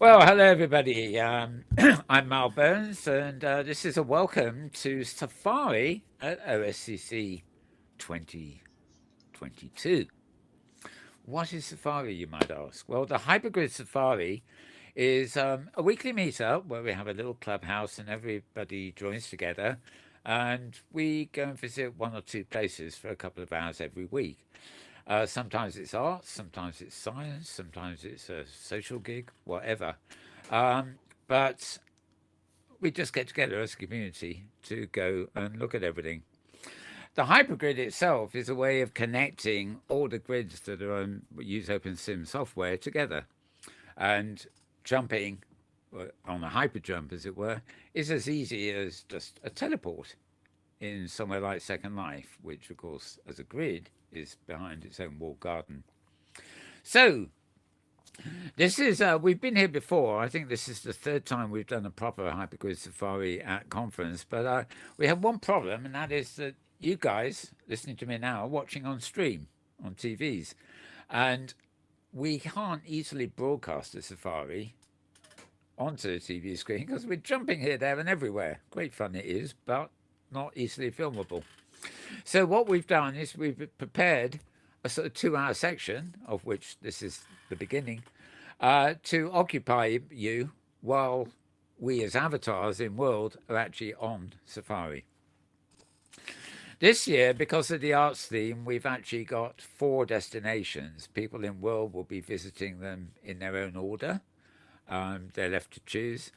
Well, hello everybody. I'm Mal Burns, and this is a welcome to Safari at OSCC 2022. What is Safari, you might ask? Well, the Hypergrid Safari is a weekly meetup where we have a little clubhouse and everybody joins together, and we go and visit one or two places for a couple of hours every week. Sometimes it's art, sometimes it's science, sometimes it's a social gig, whatever. But we just get together as a community to go and look at everything. The hypergrid itself is a way of connecting all the grids that are use Opensim software together. And jumping on a hyperjump, as it were, is as easy as just a teleport in somewhere like Second Life, which, of course, as a grid, is behind its own walled garden. So, this is, we've been here before. I think this is the third time we've done a proper Hypergrid Safari at conference, but we have one problem, and that is that you guys listening to me now are watching on stream on TVs, and we can't easily broadcast a safari onto the TV screen because we're jumping here, there, and everywhere. Great fun it is, but not easily filmable. So what we've done is we've prepared a sort of 2-hour section, of which this is the beginning, to occupy you while we as avatars in world are actually on safari. This year, because of the arts theme, we've actually got 4 destinations. People in world will be visiting them in their own order. They're left to choose.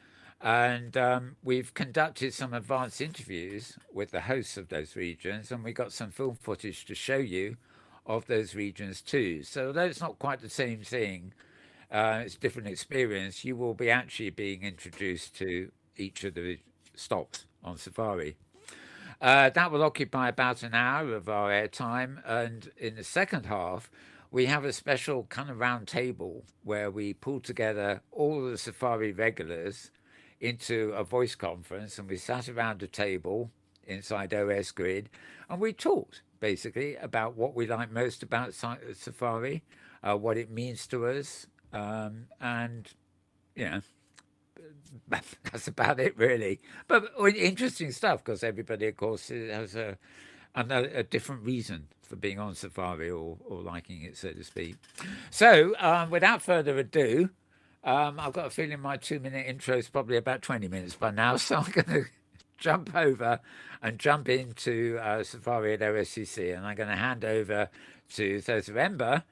And we've conducted some advanced interviews with the hosts of those regions, and we got some film footage to show you of those regions too. So although it's not quite the same thing, it's a different experience, you will be actually being introduced to each of the stops on safari. That will occupy about an hour of our airtime, and in the second half, we have a special kind of round table where we pull together all the safari regulars into a voice conference, and we sat around a table inside OSgrid, and we talked basically about what we like most about safari, what it means to us, and you know, that's about it really. But interesting stuff because everybody, of course, has a different reason for being on safari or liking it, so to speak. So, without further ado, I've got a feeling my 2-minute intro is probably about 20 minutes by now, so I'm going to jump over and jump into Safari at OSCC, and I'm going to hand over to Thirza Ember,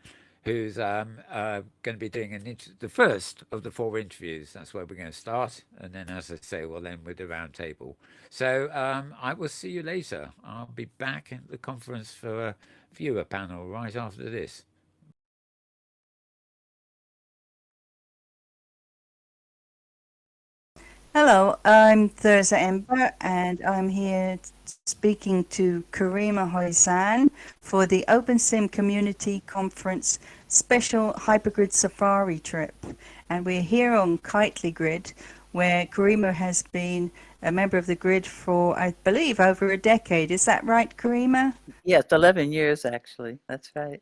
who's going to be doing the first of the 4 interviews. That's where we're going to start, and then, as I say, we'll end with the round table. So I will see you later. I'll be back at the conference for a viewer panel right after this. Hello, I'm Thirza Ember, and I'm here speaking to Karima Hoisan for the Opensim Community Conference Special Hypergrid Safari trip. And we're here on Kitely Grid, where Karima has been a member of the grid for, I believe, over a decade. Is that right, Karima? Yes, 11 years actually. That's right.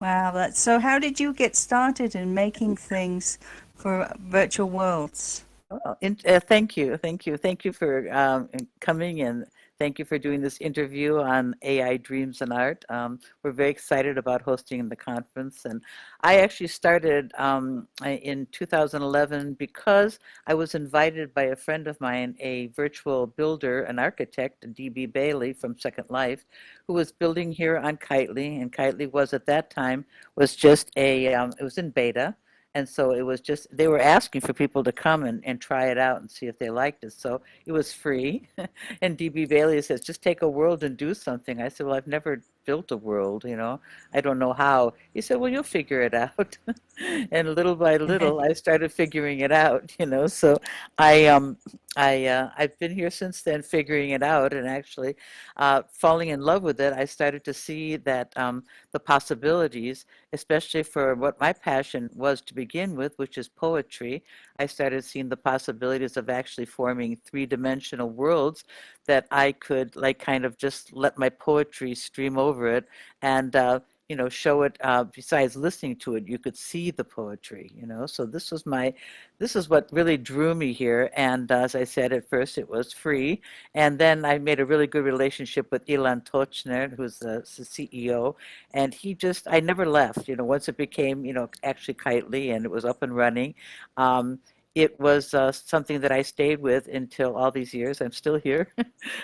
Wow, so how did you get started in making things for virtual worlds? Oh, thank you for coming, and thank you for doing this interview on AI Dreams and Art. We're very excited about hosting the conference, and I actually started in 2011 because I was invited by a friend of mine, a virtual builder, an architect, D.B. Bailey from Second Life, who was building here on Kitely, and Kitely was at that time just it was in beta. And so it was just, they were asking for people to come and try it out and see if they liked it. So it was free. And D.B. Bailey says, just take a world and do something. I said, well, I've never built a world, I don't know how. He said, well, you'll figure it out. And little by little, I started figuring it out, So I've been here since then figuring it out, and actually falling in love with it. I started to see that the possibilities, especially for what my passion was to begin with, which is poetry. I started seeing the possibilities of actually forming 3-dimensional worlds that I could kind of just let my poetry stream over it and show it, besides listening to it, you could see the poetry, so this is what really drew me here. And as I said, at first it was free, and then I made a really good relationship with Ilan Tochner, who's the CEO, and I never left, once it became, actually Kitely, and it was up and running. It was something that I stayed with until all these years. I'm still here,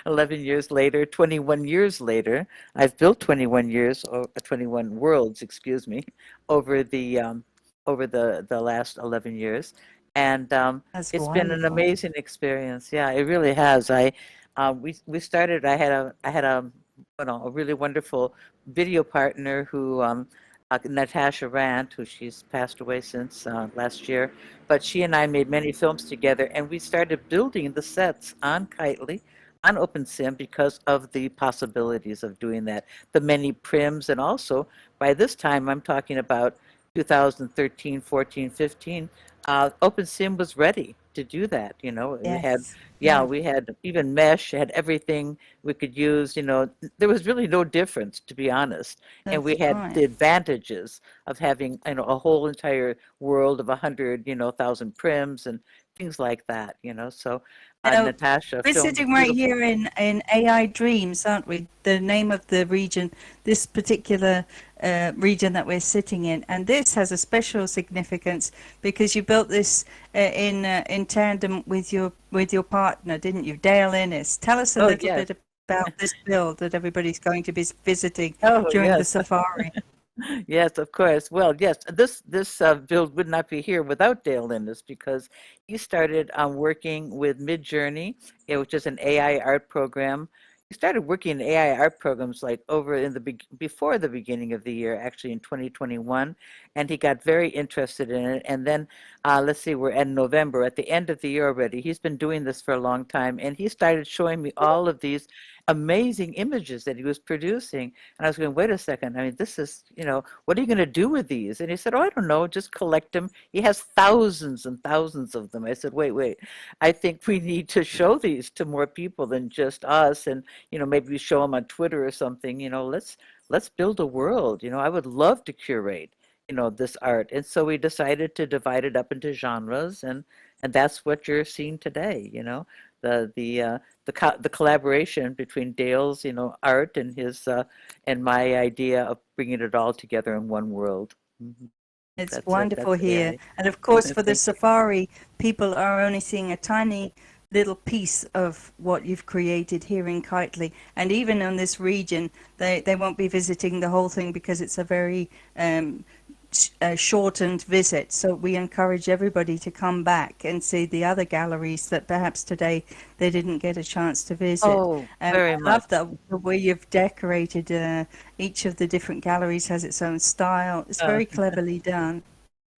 11 years later, 21 years later. I've built 21 years, or 21 worlds, excuse me, over the last 11 years, and That's it's been an wonderful. amazing experience. Yeah, it really has. We started. I had a a really wonderful video partner who. Natasha Rand, who she's passed away since last year, but she and I made many films together, and we started building the sets on Kitely, on Opensim, because of the possibilities of doing that, the many prims, and also by this time, I'm talking about 2013, 14, 15, Opensim was ready to do that. We had, Yes, yeah, yes, we had even mesh, had everything we could use. There was really no difference, to be honest, and we that's had right. the advantages of having, a whole entire world of 100, thousand prims and things like that. So Now, Natasha we're filmed sitting right beautiful. here in AI Dreams, aren't we? The name of the region, this particular region that we're sitting in, and this has a special significance because you built this in tandem with your partner, didn't you, Dale Ernest? Tell us a Oh little yes. bit about this build that everybody's going to be visiting Oh during the yes. safari. Yes, of course. Well, yes, this build would not be here without Dale Lindis, because he started working with Midjourney, which is an AI art program. He started working in AI art programs like over in before the beginning of the year, actually in 2021, and he got very interested in it. And then, let's see, we're in November, at the end of the year already. He's been doing this for a long time, and he started showing me all of these amazing images that he was producing. And I was going, wait a second. I mean, this is, what are you going to do with these? And he said, oh, I don't know, just collect them. He has thousands and thousands of them. I said, wait. I think we need to show these to more people than just us. And, maybe we show them on Twitter or something. Let's build a world. I would love to curate, this art. And so we decided to divide it up into genres, and that's what you're seeing today. The collaboration between Dale's, art and his and my idea of bringing it all together in one world. Mhm. It's That's it. wonderful That's here. AI. And of course, for the Thank you. safari, people are only seeing a tiny little piece of what you've created here in Kitely. And even on this region, they won't be visiting the whole thing because it's a very shortened visit. So we encourage everybody to come back and see the other galleries that perhaps today they didn't get a chance to visit. Oh, very I love much. the way you've decorated. Each of the different galleries has its own style. It's Uh, very cleverly done.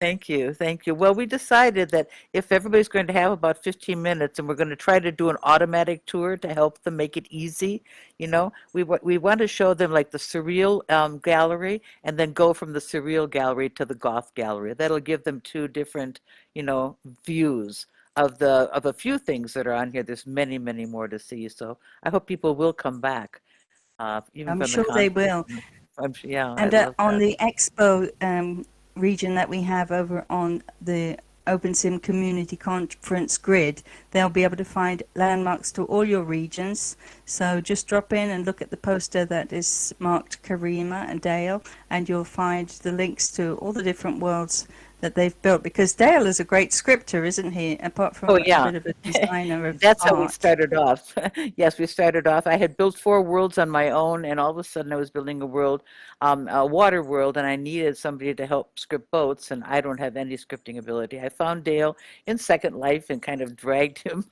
Thank you. Thank you. Well, we decided that if everybody's going to have about 15 minutes, and we're going to try to do an automatic tour to help them make it easy, we want to show them like the surreal gallery, and then go from the surreal gallery to the goth gallery. That'll give them two different, views of a few things that are on here. There's many, many more to see. So I hope people will come back, even I'm from the sure they conference. will. Yeah, I And love on that. the Expo region that we have over on the OpenSim Community Conference grid, they'll be able to find landmarks to all your regions. So just drop in and look at the poster that is marked Karima and Dale, and you'll find the links to all the different worlds that they've built. Because Dale is a great scripter, isn't he? Apart Oh, from a yeah. bit of a designer of That's how we art. started off. Yes, we started off. I had built 4 worlds on my own, and all of a sudden I was building a world, a water world, and I needed somebody to help script boats, and I don't have any scripting ability. I found Dale in Second Life and kind of dragged him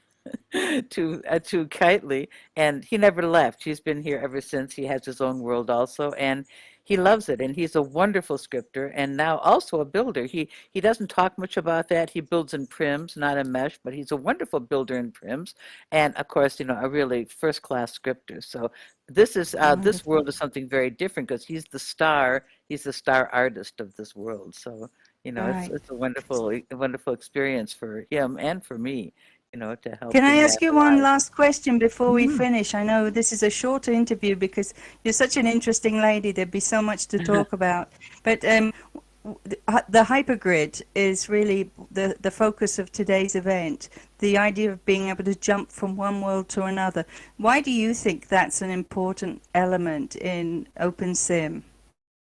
to Kitely, and he never left. He's been here ever since. He has his own world also, and he loves it. And he's a wonderful scripter, and now also a builder. He doesn't talk much about that. He builds in prims, not in mesh, but he's a wonderful builder in prims, and of course, a really first class scripter. So this Wonderful. world is something very different, because he's the star. He's the star artist of this world. So it's Right. a wonderful experience for him and for me. to help Can I in ask their you one lives. last question before we Mhm. finish? I know this is a shorter interview because you're such an interesting lady. There'd be so much to talk about. But the hypergrid is really the focus of today's event. The idea of being able to jump from one world to another. Why do you think that's an important element in Opensim?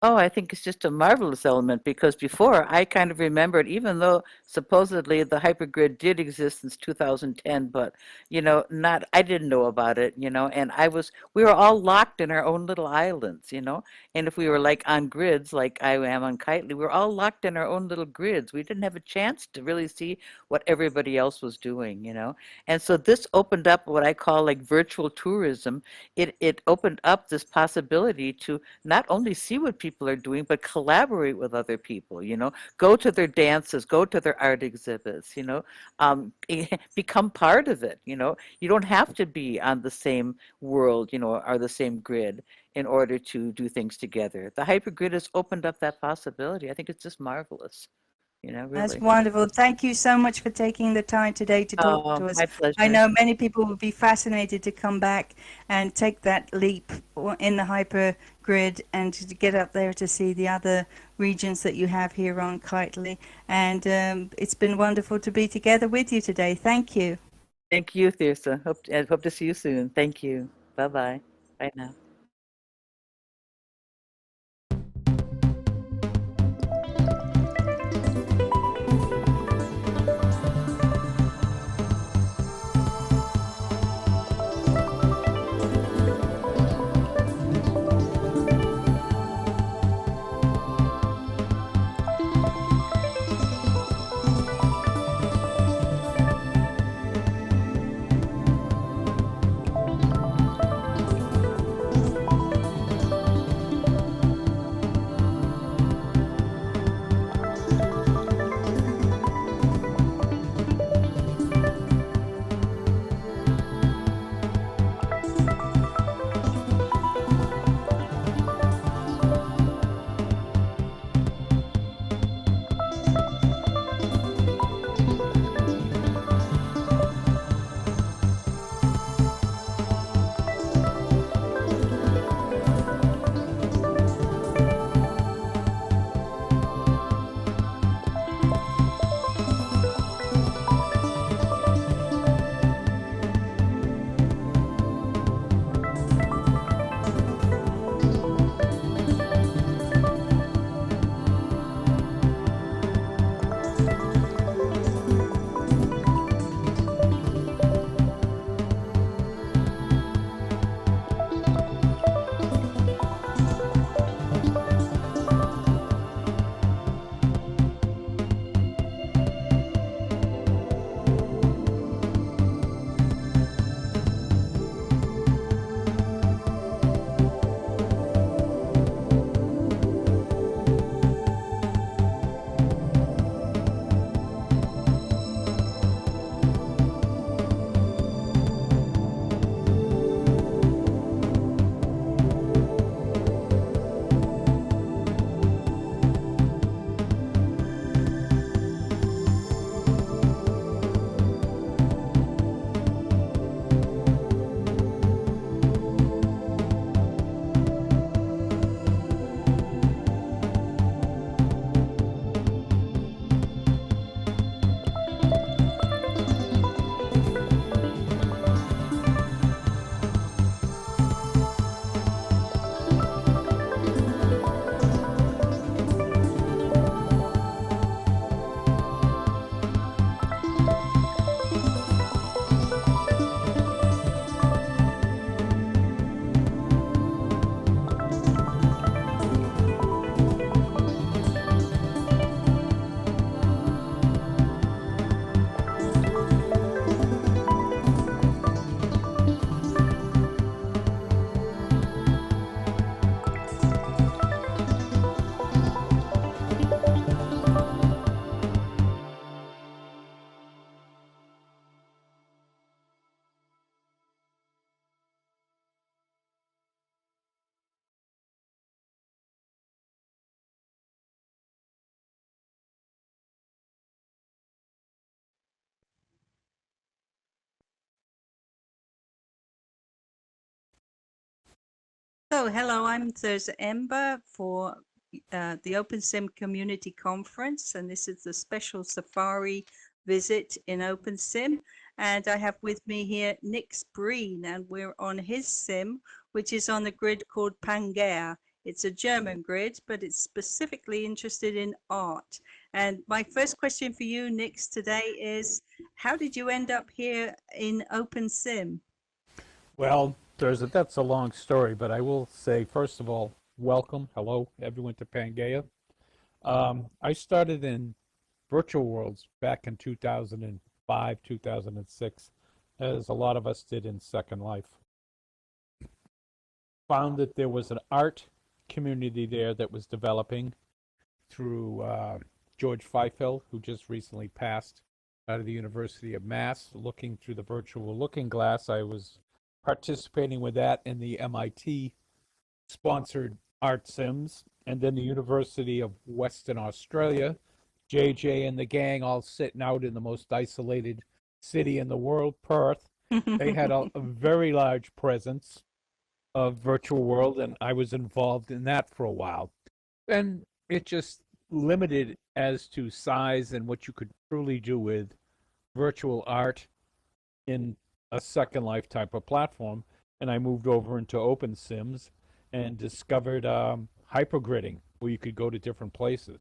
Oh, I think it's just a marvelous element because before I kind of remembered, even though supposedly the hypergrid did exist since 2010, but not I didn't know about it, and we were all locked in our own little islands, and if we were like on grids, like I am on Kitely, we were all locked in our own little grids. We didn't have a chance to really see what everybody else was doing, and so this opened up what I call like virtual tourism. It opened up this possibility to not only see what people are doing, but collaborate with other people, go to their dances, go to their art exhibits, become part of it, you don't have to be on the same world, or the same grid in order to do things together. The hypergrid has opened up that possibility. I think it's just marvelous, That's really. wonderful. Thank you so much for taking the time today to talk Oh, to us. my I pleasure. know many people would be fascinated to come back and take that leap in the hypergrid and to get up there to see the other regions that you have here on Kitely. And it's been wonderful to be together with you today. Thank you. Thank you, Thirza. Hope to see you soon. Thank you. Bye-bye. Bye now. So, hello, I'm Thirza Ember for the Opensim Community Conference, and this is the special safari visit in Opensim. And I have with me here Nyx Breen, and we're on his sim, which is on a grid called Pangea. It's a German grid, but it's specifically interested in art. And my first question for you, Nyx, today is, how did you end up here in Opensim? Well, that's a long story, but I will say, first of all, welcome. Hello, everyone to Pangea. I started in virtual worlds back in 2005, 2006, as a lot of us did in Second Life. Found that there was an art community there that was developing through George Feifel, who just recently passed out of the University of Mass. Looking through the virtual looking glass, I was participating with that in the MIT sponsored art sims, and then the University of Western Australia, JJ and the gang all sitting out in the most isolated city in the world, Perth. They had a very large presence of virtual world, and I was involved in that for a while. And it just limited as to size and what you could truly do with virtual art in a Second Life type of platform, and I moved over into Opensims and discovered hypergridding, where you could go to different places.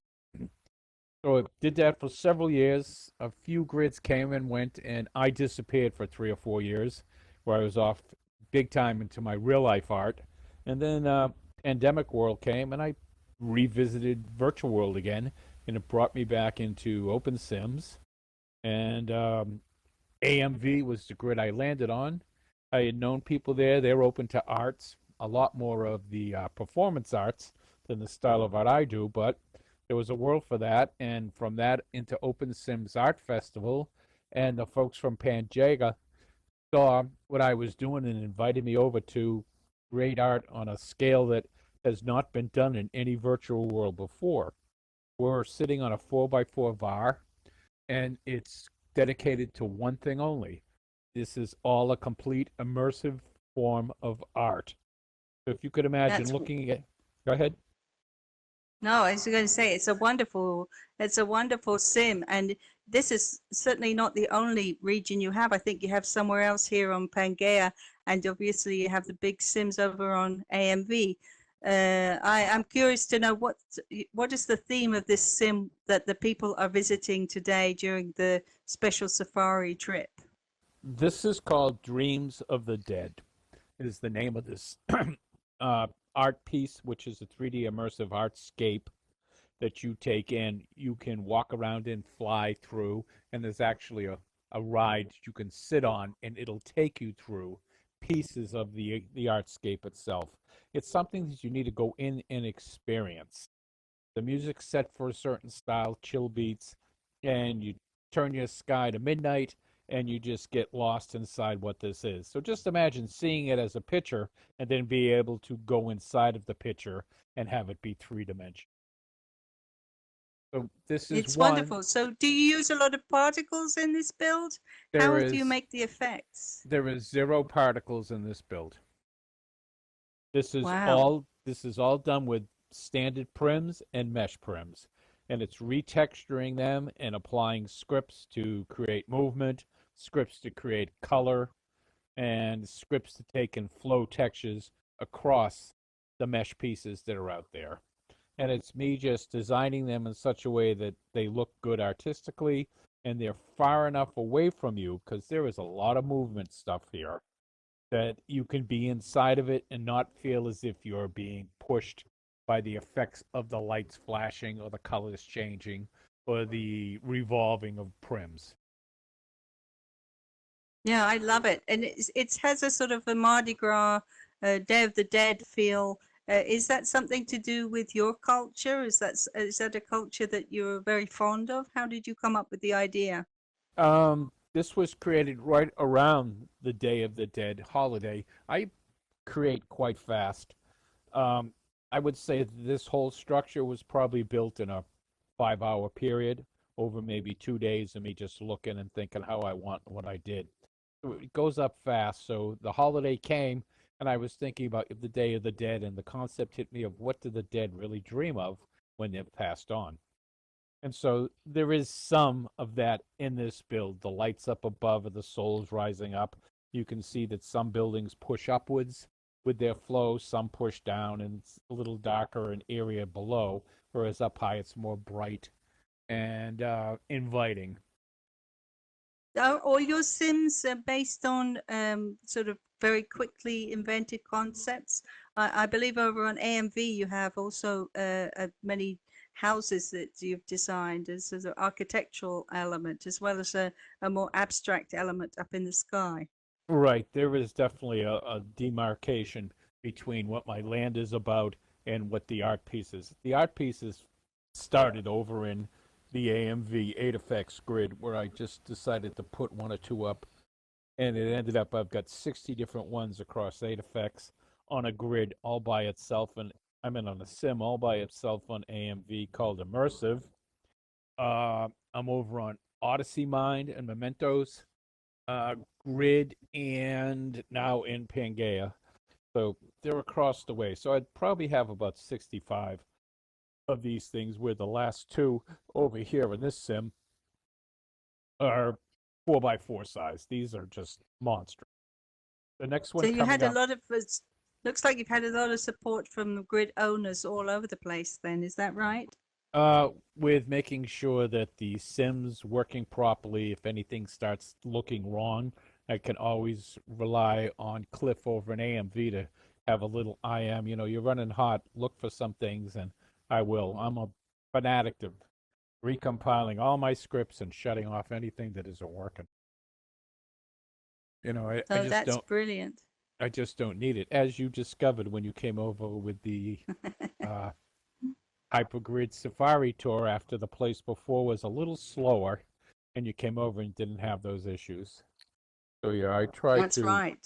So I did that for several years. A few grids came and went, and I disappeared for 3 or 4 years, where I was off big time into my real life art. And then pandemic world came, and I revisited virtual world again, and it brought me back into Opensims. And AMV was the grid I landed on. I had known people there. They were open to arts, a lot more of the performance arts than the style of art I do, but there was a world for that. And from that into Open Sims Art Festival, and the folks from Pangea saw what I was doing and invited me over to create art on a scale that has not been done in any virtual world before. We're sitting on a 4x4 VAR, and it's dedicated to one thing only. This is all a complete immersive form of art. So if you could imagine That's looking at, go ahead. No, I was going to say it's a wonderful sim, and this is certainly not the only region you have. I think you have somewhere else here on Pangea, and obviously you have the big sims over on AMV. I'm curious to know what is the theme of this sim that the people are visiting today during the special safari trip? This is called Dreams of the Dead, is the name of this art piece, which is a 3D immersive artscape that you take in. You can walk around and fly through, and there's actually a ride you can sit on, and it'll take you through pieces of the artscape itself. It's something that you need to go in and experience. The music's set for a certain style, chill beats, and you turn your sky to midnight, and you just get lost inside what this is. So just imagine seeing it as a picture and then be able to go inside of the picture and have it be three-dimensional. So this is It's one. wonderful. So do you use a lot of particles in this build? How do you make the effects? There is 0 particles in this build. This is Wow. all done with standard prims and mesh prims, and it's retexturing them and applying scripts to create movement, scripts to create color, and scripts to take and flow textures across the mesh pieces that are out there. And it's me just designing them in such a way that they look good artistically, and they're far enough away from you, because there is a lot of movement stuff here, that you can be inside of it and not feel as if you're being pushed by the effects of the lights flashing or the colors changing or the revolving of prims. Yeah, I love it. And it has a sort of a Mardi Gras, Day of the Dead feel. Is that something to do with your culture? Is that a culture that you're very fond of? How did you come up with the idea? This was created right around the Day of the Dead holiday. I create quite fast. I would say this whole structure was probably built in a 5-hour period over maybe 2 days of me just looking and thinking how I want what I did. It goes up fast. So the holiday came, and I was thinking about the Day of the Dead, and the concept hit me of what do the dead really dream of when they've passed on. And so there is some of that in this build. The lights up above and the souls rising up. You can see that some buildings push upwards with their flow, some push down, and it's a little darker an area below, whereas up high it's more bright and inviting. Are all your sims based on sort of very quickly invented concepts? I believe over on AMV you have also many houses that you've designed as an architectural element as well as a more abstract element up in the sky. Right, there is definitely a demarcation between what my land is about and what the art piece is. The art pieces started over in the AMV 8FX grid where I just decided to put one or two up, and it ended up I've got 60 different ones across 8FX on a grid all by itself, and I'm in on a sim all by itself on AMV called Immersive. I'm over on Odyssey Mind and Mementos grid, and now in Pangea. So they're across the way. So I'd probably have about 65 of these things, where the last two over here in this sim are 4x4 size. These are just monstrous. The next one So you had a up, lot of, looks like you've had a lot of support from the grid owners all over the place then, is that right? with making sure that the sim's working properly. If anything starts looking wrong, I can always rely on Cliff over in AMV to have a little IM. You know, you're running hot, look for some things, and I will. I'm a fanatic of recompiling all my scripts and shutting off anything that isn't working. You know, I Oh, just that's don't. brilliant. I just don't need it, as you discovered when you came over with the Hypergrid Safari tour after the place before was a little slower, and you came over and didn't have those issues. So yeah, I try That's to right.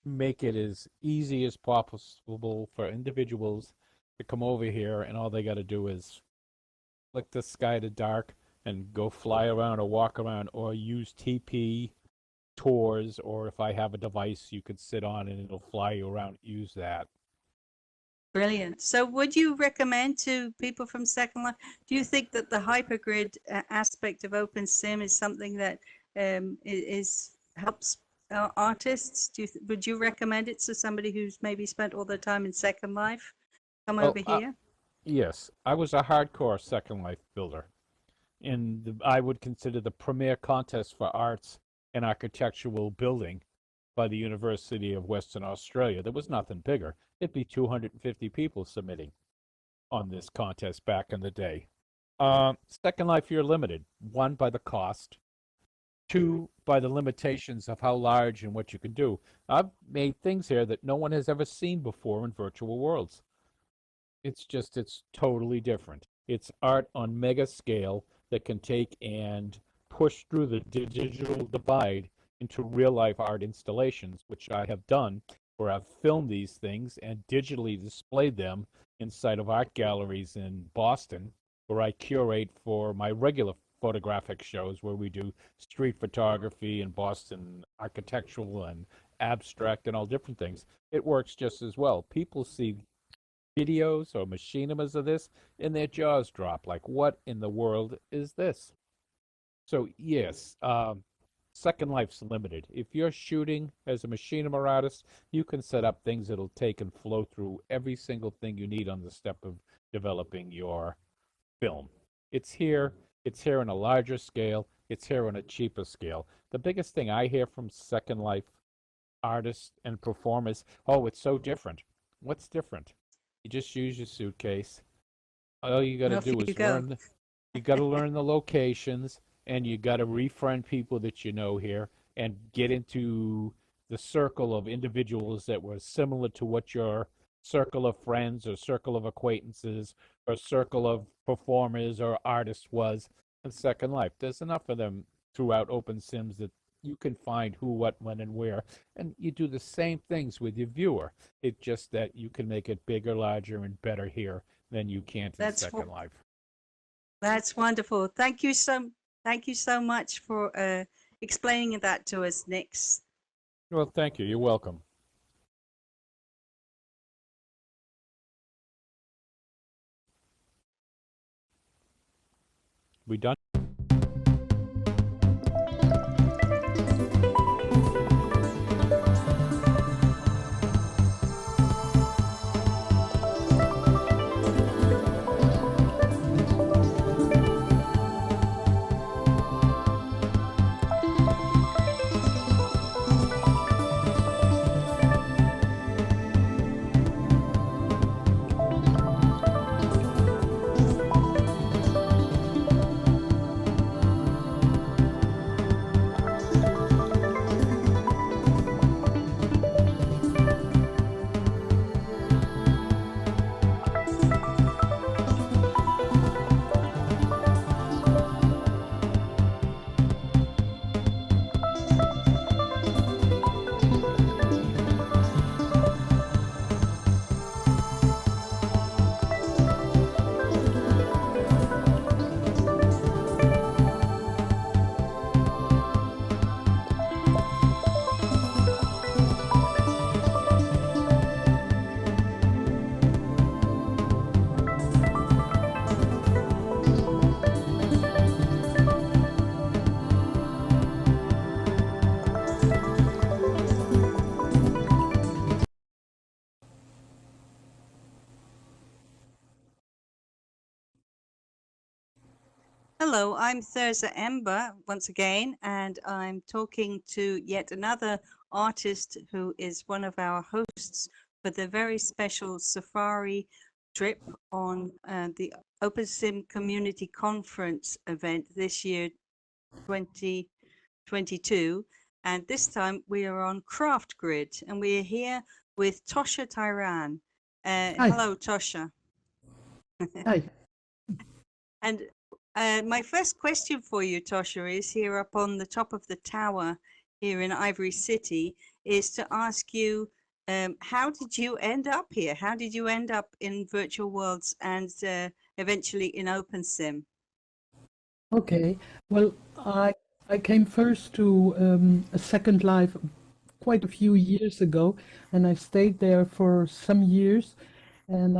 make it as easy as possible for individuals to come over here, and all they got to do is flick the sky to dark and go fly around or walk around, or use TP tours, or if I have a device you could sit on and it'll fly you around, use that. Brilliant. So would you recommend to people from Second Life, do you think that the hypergrid aspect of OpenSim is something that helps artists? Would you recommend it to somebody who's maybe spent all their time in Second Life? Come over here? Yes, I was a hardcore Second Life builder. I would consider the premier contest for arts and architectural building by the University of Western Australia. There was nothing bigger. It'd be 250 people submitting on this contest back in the day. Second Life, you're limited. One, by the cost. Two, by the limitations of how large and what you can do. I've made things here that no one has ever seen before in virtual worlds. It's totally different. It's art on mega scale that can take and push through the digital divide into real life art installations, which I have done, where I've filmed these things and digitally displayed them inside of art galleries in Boston, where I curate for my regular photographic shows, where we do street photography and Boston architectural and abstract and all different things. It works just as well. People see videos or machinimas of this and their jaws drop, like, what in the world is this? So yes, Second Life's limited. If you're shooting as a machinima artist, you can set up things that'll take and flow through every single thing you need on the step of developing your film. It's here on a larger scale, it's here on a cheaper scale. The biggest thing I hear from Second Life artists and performers, oh, it's so different. What's different? You just use your suitcase. All you got to do is learn. You got to learn the locations, and you got to refriend people that you know here, and get into the circle of individuals that were similar to what your circle of friends or circle of acquaintances or circle of performers or artists was in Second Life. There's enough of them throughout OpenSims that you can find who, what, when, and where, and you do the same things with your viewer. It's just that you can make it bigger, larger, and better here than you can in Second Life. That's wonderful. Thank you so much for explaining that to us, Nyx. Well, thank you. You're welcome. We done? Hello, I'm Thirza Ember once again, and I'm talking to yet another artist who is one of our hosts for the very special safari trip on the Opensim Community Conference event this year, 2022. And this time we are on Craft Grid, and we are here with Tosha Tyran. Hello, Tosha. Hi. And my first question for you, Tosha, is here up on the top of the tower here in Ivory City, is to ask you, how did you end up here? How did you end up in virtual worlds and eventually in Opensim? Okay. Well, I came first to a Second Life quite a few years ago, and I stayed there for some years, and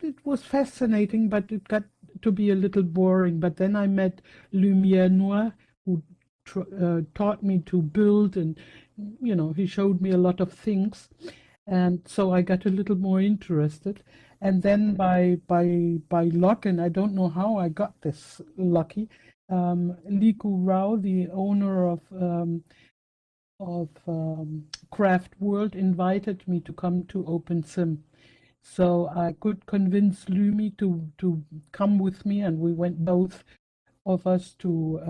it was fascinating, but it got to be a little boring. But then I met Lumière Noire, who taught me to build, and he showed me a lot of things, and so I got a little more interested. And then by luck, and I don't know how I got this lucky, Liku Rao, the owner of Craft World, invited me to come to Opensim. So I could convince Lumi to come with me, and we went, both of us, to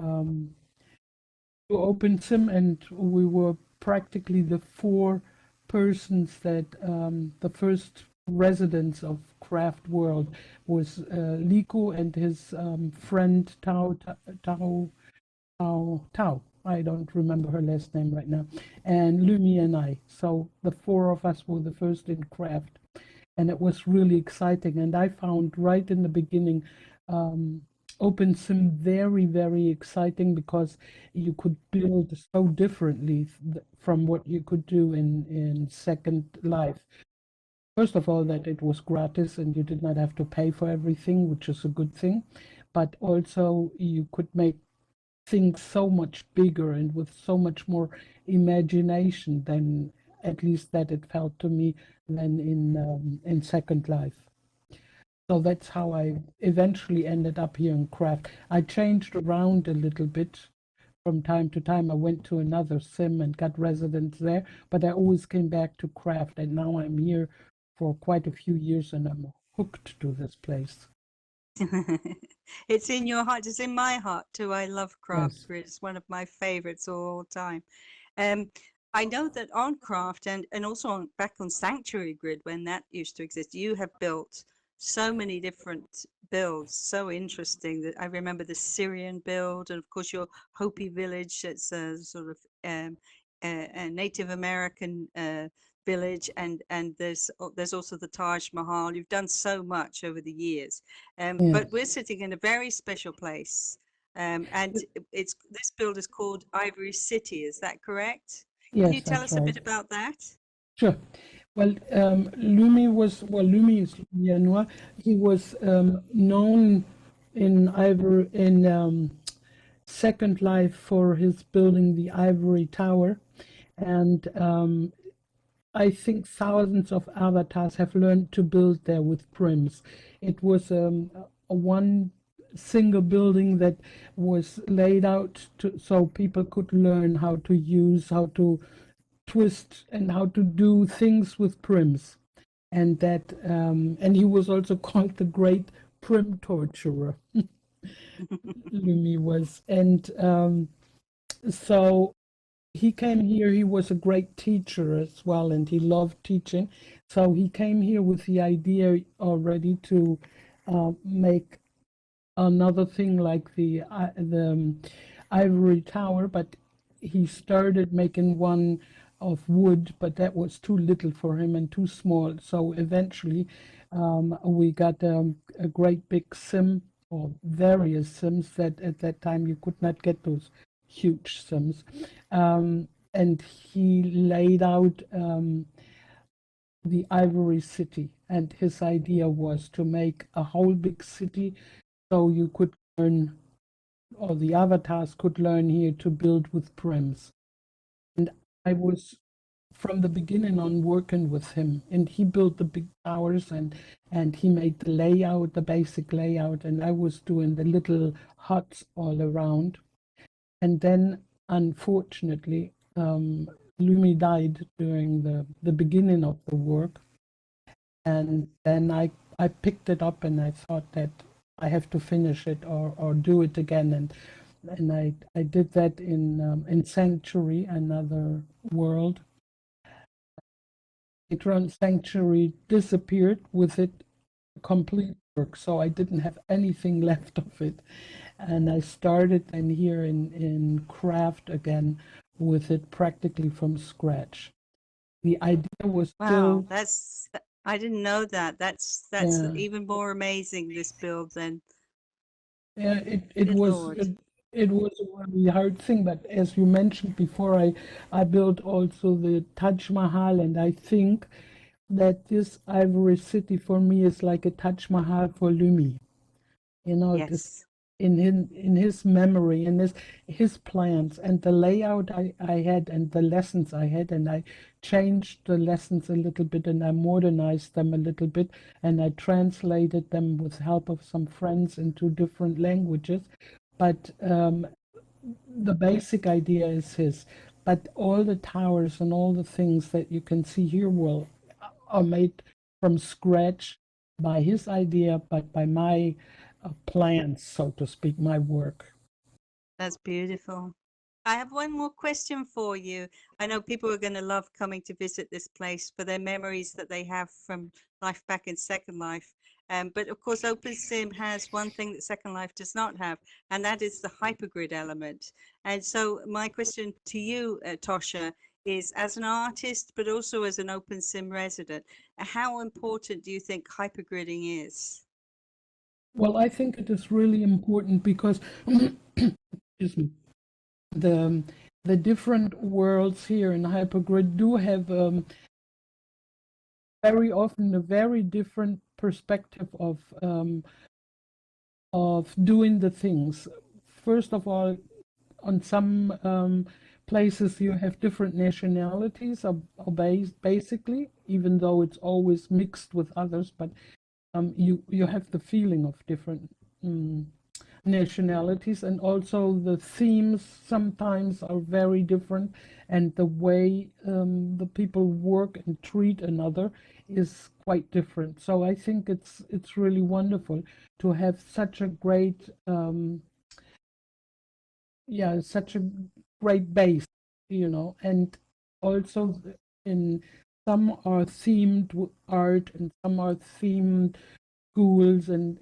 Opensim, and we were practically the four persons that the first residents of Craft World was Liku and his friend Tao. I don't remember her last name right now, and Lumi and I. So the four of us were the first in Craft, and it was really exciting. And I found right in the beginning Opensim very, very exciting, because you could build so differently from what you could do in Second Life. First of all, that it was gratis and you did not have to pay for everything, which is a good thing. But also you could make things so much bigger and with so much more imagination than, at least that it felt to me, than in Second Life. So that's how I eventually ended up here in Craft. I changed around a little bit from time to time. I went to another sim and got residence there, but I always came back to Craft, and now I'm here for quite a few years, and I'm hooked to this place. It's in your heart. It's in my heart too. I love Craft Yes. Grid. It's one of my favorites all the time. I know that on Craft and also back on Sanctuary Grid, when that used to exist, you have built so many different builds. So interesting that I remember the Syrian build, and of course your Hopi village. It's a sort of a Native American village, and there's also the Taj Mahal. You've done so much over the years, but we're sitting in a very special place, and this build is called Ivory City. Is that correct? Can you Yes, tell that's us a right. bit about that? Sure. Well, Lumi is Lumière Noire. He was known in ivory in Second Life for his building the ivory tower, and I think thousands of avatars have learned to build there with prims. It was a one single building that was laid out so people could learn how to use, how to twist, and how to do things with prims. And that, and he was also called the Great Prim Torturer. Lumi was, and so he came here. He was a great teacher as well, and he loved teaching. So he came here with the idea already to make another thing like the ivory tower, but he started making one of wood, but that was too little for him and too small. So eventually, we got a great big sim or various sims that at that time you could not get those huge sims. And he laid out the Ivory City, and his idea was to make a whole big city so you could learn, or the avatars could learn here to build with prims. And I was from the beginning on working with him, and he built the big towers, and he made the layout, the basic layout, and I was doing the little huts all around. And then, unfortunately, Lumi died during the beginning of the work. And then I picked it up and I thought that I have to finish it or do it again. And I did that in Sanctuary, another world. Patron Sanctuary disappeared with it complete work, so I didn't have anything left of it. And I started then here in Craft again with it practically from scratch. The idea was Wow, still, I didn't know that. That's yeah, even more amazing, this build then. yeah, it Good was Lord. it was a really hard thing, but as you mentioned before, I built also the Taj Mahal, and I think that this Ivory City for me is like a Taj Mahal for Lumi. You know, it is Yes. in his memory and his plans and the layout I had and the lessons I had, and I changed the lessons a little bit and I modernized them a little bit and I translated them with help of some friends into different languages. But the basic idea is his. But all the towers and all the things that you can see here are made from scratch by his idea, but by my plans, so to speak, my work. That's beautiful. I have one more question for you. I know people are going to love coming to visit this place for their memories that they have from life back in Second Life. But of course, OpenSim has one thing that Second Life does not have, and that is the hypergrid element. And so my question to you, Tosha, is as an artist, but also as an OpenSim resident, how important do you think hypergridding is? Well, I think it is really important because excuse me, the the different worlds here in Hypergrid do have very often a very different perspective of doing the things. First of all, on some places you have different nationalities, basically, even though it's always mixed with others, but you have the feeling of different nationalities, and also the themes sometimes are very different, and the way the people work and treat another is quite different. So I think it's really wonderful to have such a great such a great base, and also in some are themed art and some are themed schools and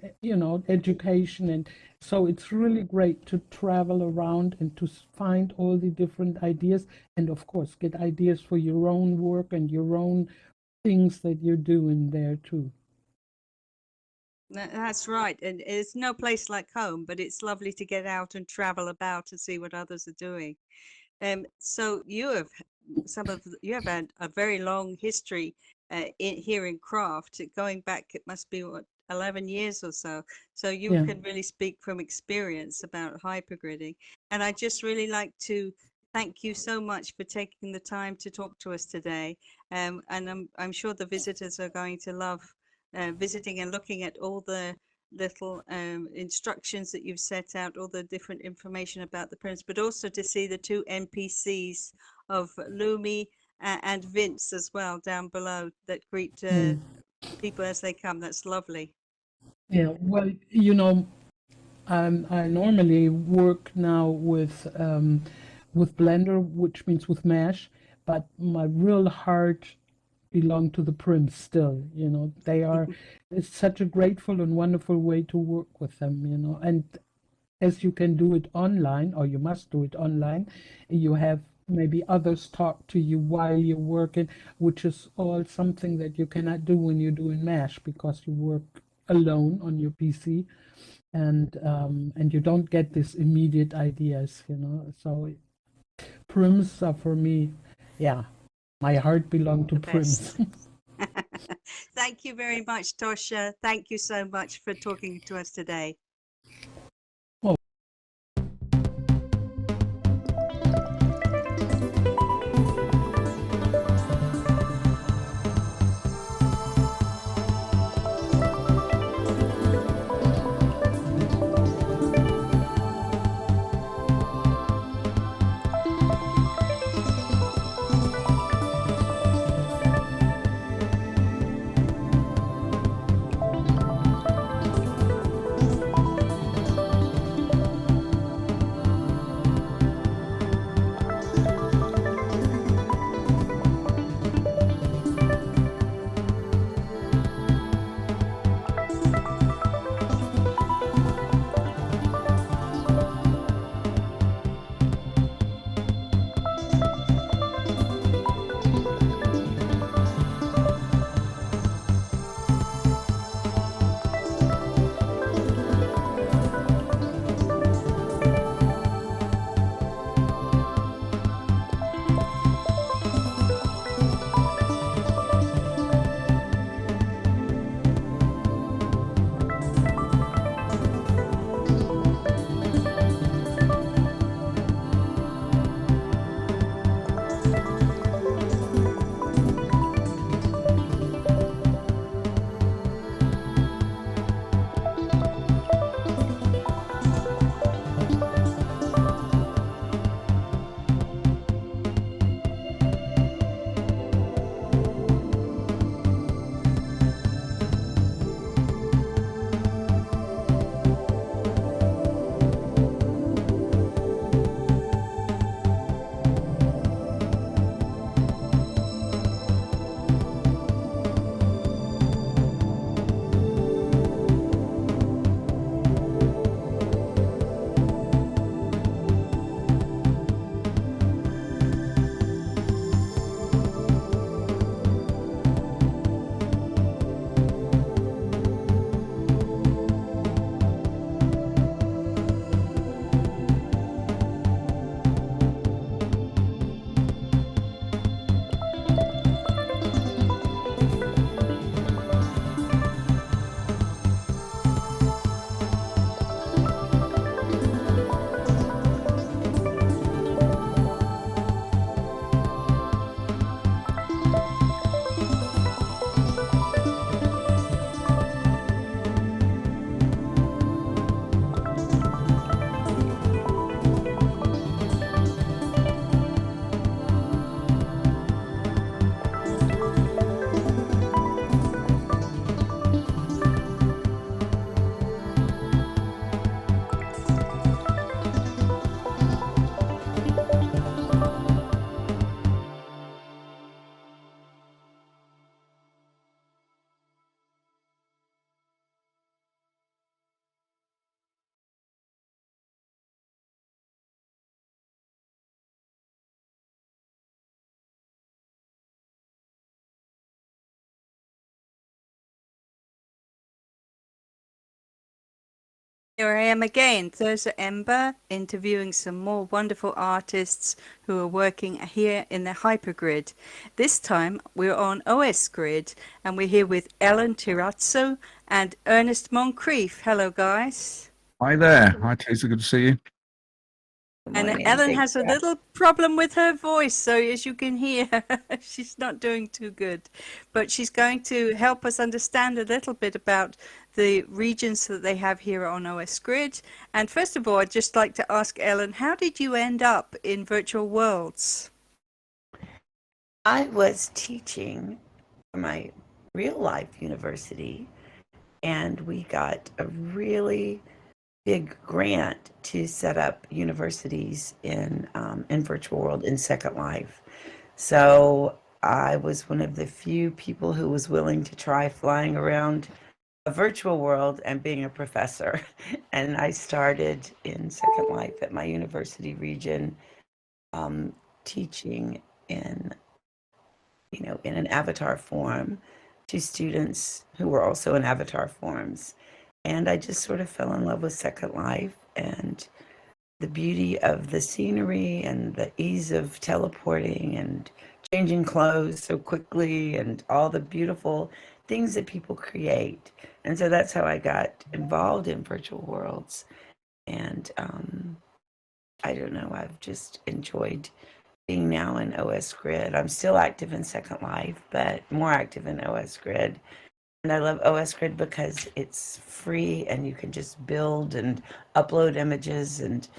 education, and so it's really great to travel around and to find all the different ideas, and of course get ideas for your own work and your own things that you're doing there too. That's right. And it's no place like home, but it's lovely to get out and travel about and see what others are doing. So you have you have had a very long history here in craft, going back. It must be what 11 years or so. So you Yeah. can really speak from experience about hypergridding. And I just really like to thank you so much for taking the time to talk to us today. And I'm sure the visitors are going to love visiting and looking at all the little instructions that you've set out, all the different information about the prints, but also to see the two NPCs of Lumi and Vince as well down below that greet people as they come. That's lovely. Yeah, well, you know, I normally work now with Blender, which means with Mesh, but my real heart belong to the Prims still. You know, they are. It's such a grateful and wonderful way to work with them. You know, and as you can do it online, or you must do it online, you have maybe others talk to you while you're working, which is all something that you cannot do when you're doing Mesh because you work alone on your PC, and you don't get these immediate ideas, you know. So Prims are for me, yeah, my heart belong to The best. Prims. Thank you very much, Tosha. Thank you so much for talking to us today. Here I am again, Thirza Ember, interviewing some more wonderful artists who are working here in the Hypergrid. This time we're on OSgrid and we're here with Ellen Tiratzo and Ernest Moncreiff. Hello, guys. Hi there. Hi, Teresa. Good to see you. Good And morning, Ellen thanks has a for little problem with her voice, so as you can hear, she's not doing too good. But she's going to help us understand a little bit about the regions that they have here on OSgrid. And first of all, I'd just like to ask Ellen, how did you end up in virtual worlds? I was teaching for my real life university, and we got a really big grant to set up universities in virtual world in Second Life. So I was one of the few people who was willing to try flying around a virtual world and being a professor. And I started in Second Life at my university region, teaching in an avatar form to students who were also in avatar forms. And I just sort of fell in love with Second Life and the beauty of the scenery and the ease of teleporting and changing clothes so quickly and all the beautiful things that people create. And so that's how I got involved in virtual worlds. And I don't know, I've just enjoyed being now in OSgrid. I'm still active in Second Life, but more active in OSgrid. And I love OSgrid because it's free and you can just build and upload images and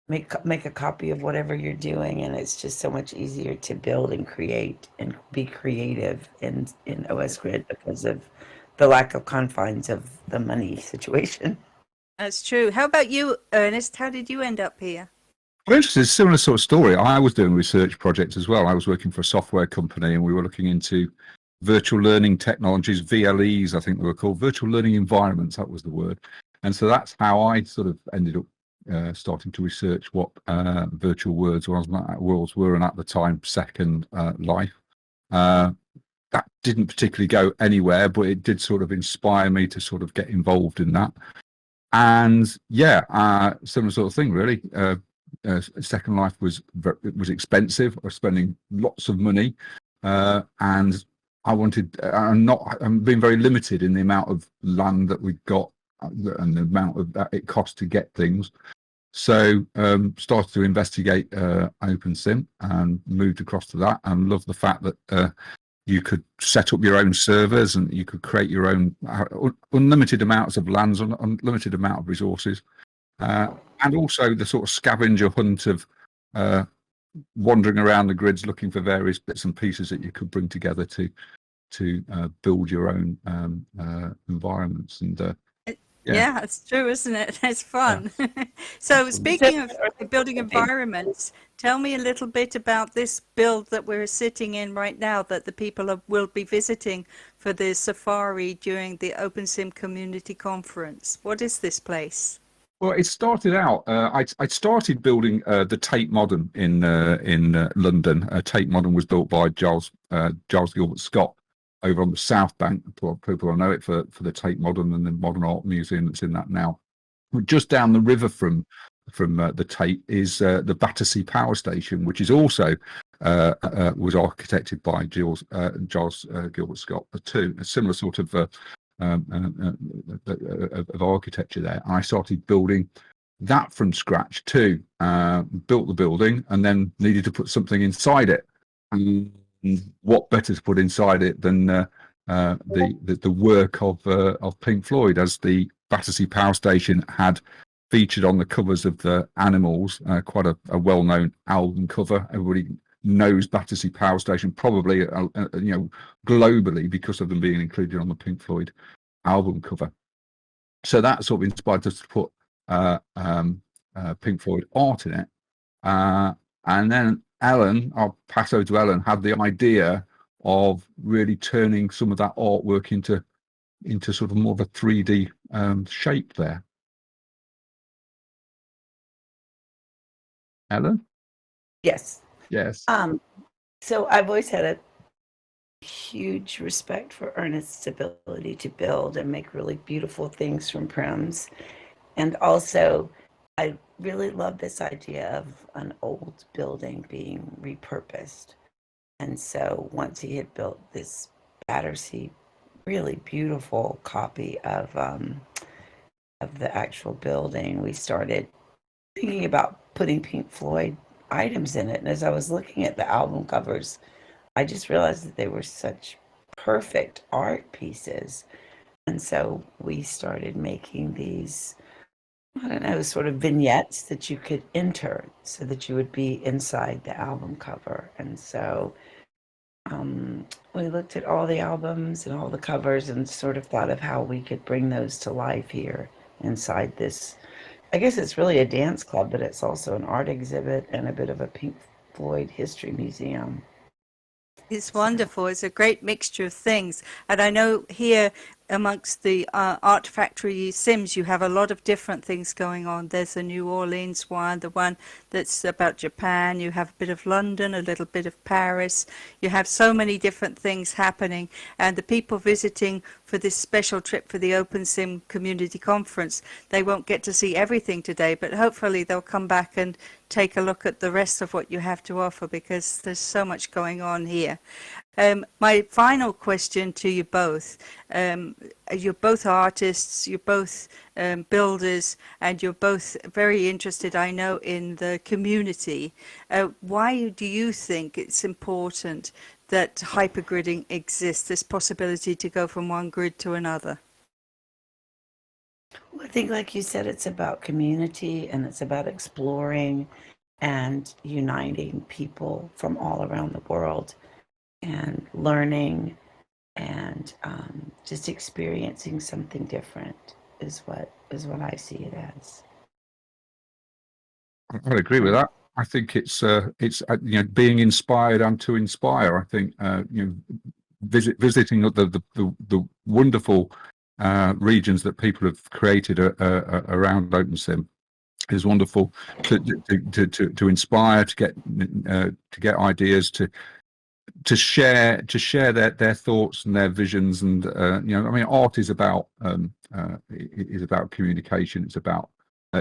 make a copy of whatever you're doing. And it's just so much easier to build and create and be creative in OSgrid because of the lack of confines of the money situation. That's true. How about you, Ernest? How did you end up here? Well, interesting. It's a similar sort of story. I was doing a research project as well. I was working for a software company and we were looking into virtual learning technologies, VLEs, I think they were called, virtual learning environments, that was the word. And so that's how I sort of ended up starting to research what virtual worlds were, and at the time, Second Life. That didn't particularly go anywhere, but it did sort of inspire me to sort of get involved in that. And yeah, similar sort of thing, really. Second Life was expensive. I was spending lots of money, and I wanted. I'm being very limited in the amount of land that we got and the amount of that it cost to get things. So started to investigate Opensim and moved across to that, and loved the fact that you could set up your own servers and you could create your own unlimited amounts of lands, unlimited amount of resources. And also the sort of scavenger hunt of wandering around the grids looking for various bits and pieces that you could bring together to build your own environments. And yeah, it's true, isn't it? It's fun. So speaking of building environments, tell me a little bit about this build that we're sitting in right now that the people will be visiting for the safari during the Opensim Community Conference. What is this place? Well, it started out. I started building the Tate Modern in London. Tate Modern was built by Giles Gilbert Scott over on the South Bank. People will know it for the Tate Modern and the Modern Art Museum that's in that now. Just down the river from the Tate is the Battersea Power Station, which is also was architected by Giles Gilbert Scott too. A similar sort of architecture there. I started building that from scratch too. Built the building and then needed to put something inside it. And what better to put inside it than the work of Pink Floyd, as the Battersea Power Station had featured on the covers of the Animals, quite a well-known album cover. Everybody knows Battersea Power Station, probably globally, because of them being included on the Pink Floyd album cover. So that sort of inspired us to put Pink Floyd art in it, and then Ellen, I'll pass over to Ellen, had the idea of really turning some of that artwork into sort of more of a 3D shape there. Ellen? Yes. Yes. So I've always had a huge respect for Ernest's ability to build and make really beautiful things from prims. And also, I really love this idea of an old building being repurposed. And so once he had built this Battersea, really beautiful copy of the actual building, we started thinking about putting Pink Floyd items in it. And as I was looking at the album covers, I just realized that they were such perfect art pieces. And so we started making these, I don't know, sort of vignettes that you could enter so that you would be inside the album cover. And so we looked at all the albums and all the covers and sort of thought of how we could bring those to life here inside this. I guess it's really a dance club, but it's also an art exhibit and a bit of a Pink Floyd history museum. It's wonderful. It's a great mixture of things. And I know here amongst the Art Factory Sims, you have a lot of different things going on. There's the New Orleans one, the one that's about Japan. You have a bit of London, a little bit of Paris. You have so many different things happening. And the people visiting for this special trip for the Opensim Community Conference, they won't get to see everything today, but hopefully they'll come back and take a look at the rest of what you have to offer, because there's so much going on here. My final question to you both, you're both artists, you're both builders, and you're both very interested, I know, in the community. Why do you think it's important that hypergridding exists, this possibility to go from one grid to another? Well, I think, like you said, it's about community and it's about exploring and uniting people from all around the world and learning and just experiencing something different is what I see it as. I would agree with that. I think it's being inspired and to inspire. I think visiting the wonderful regions that people have created around Opensim is wonderful to inspire, to get ideas, to share their thoughts and their visions. And art is about communication. It's about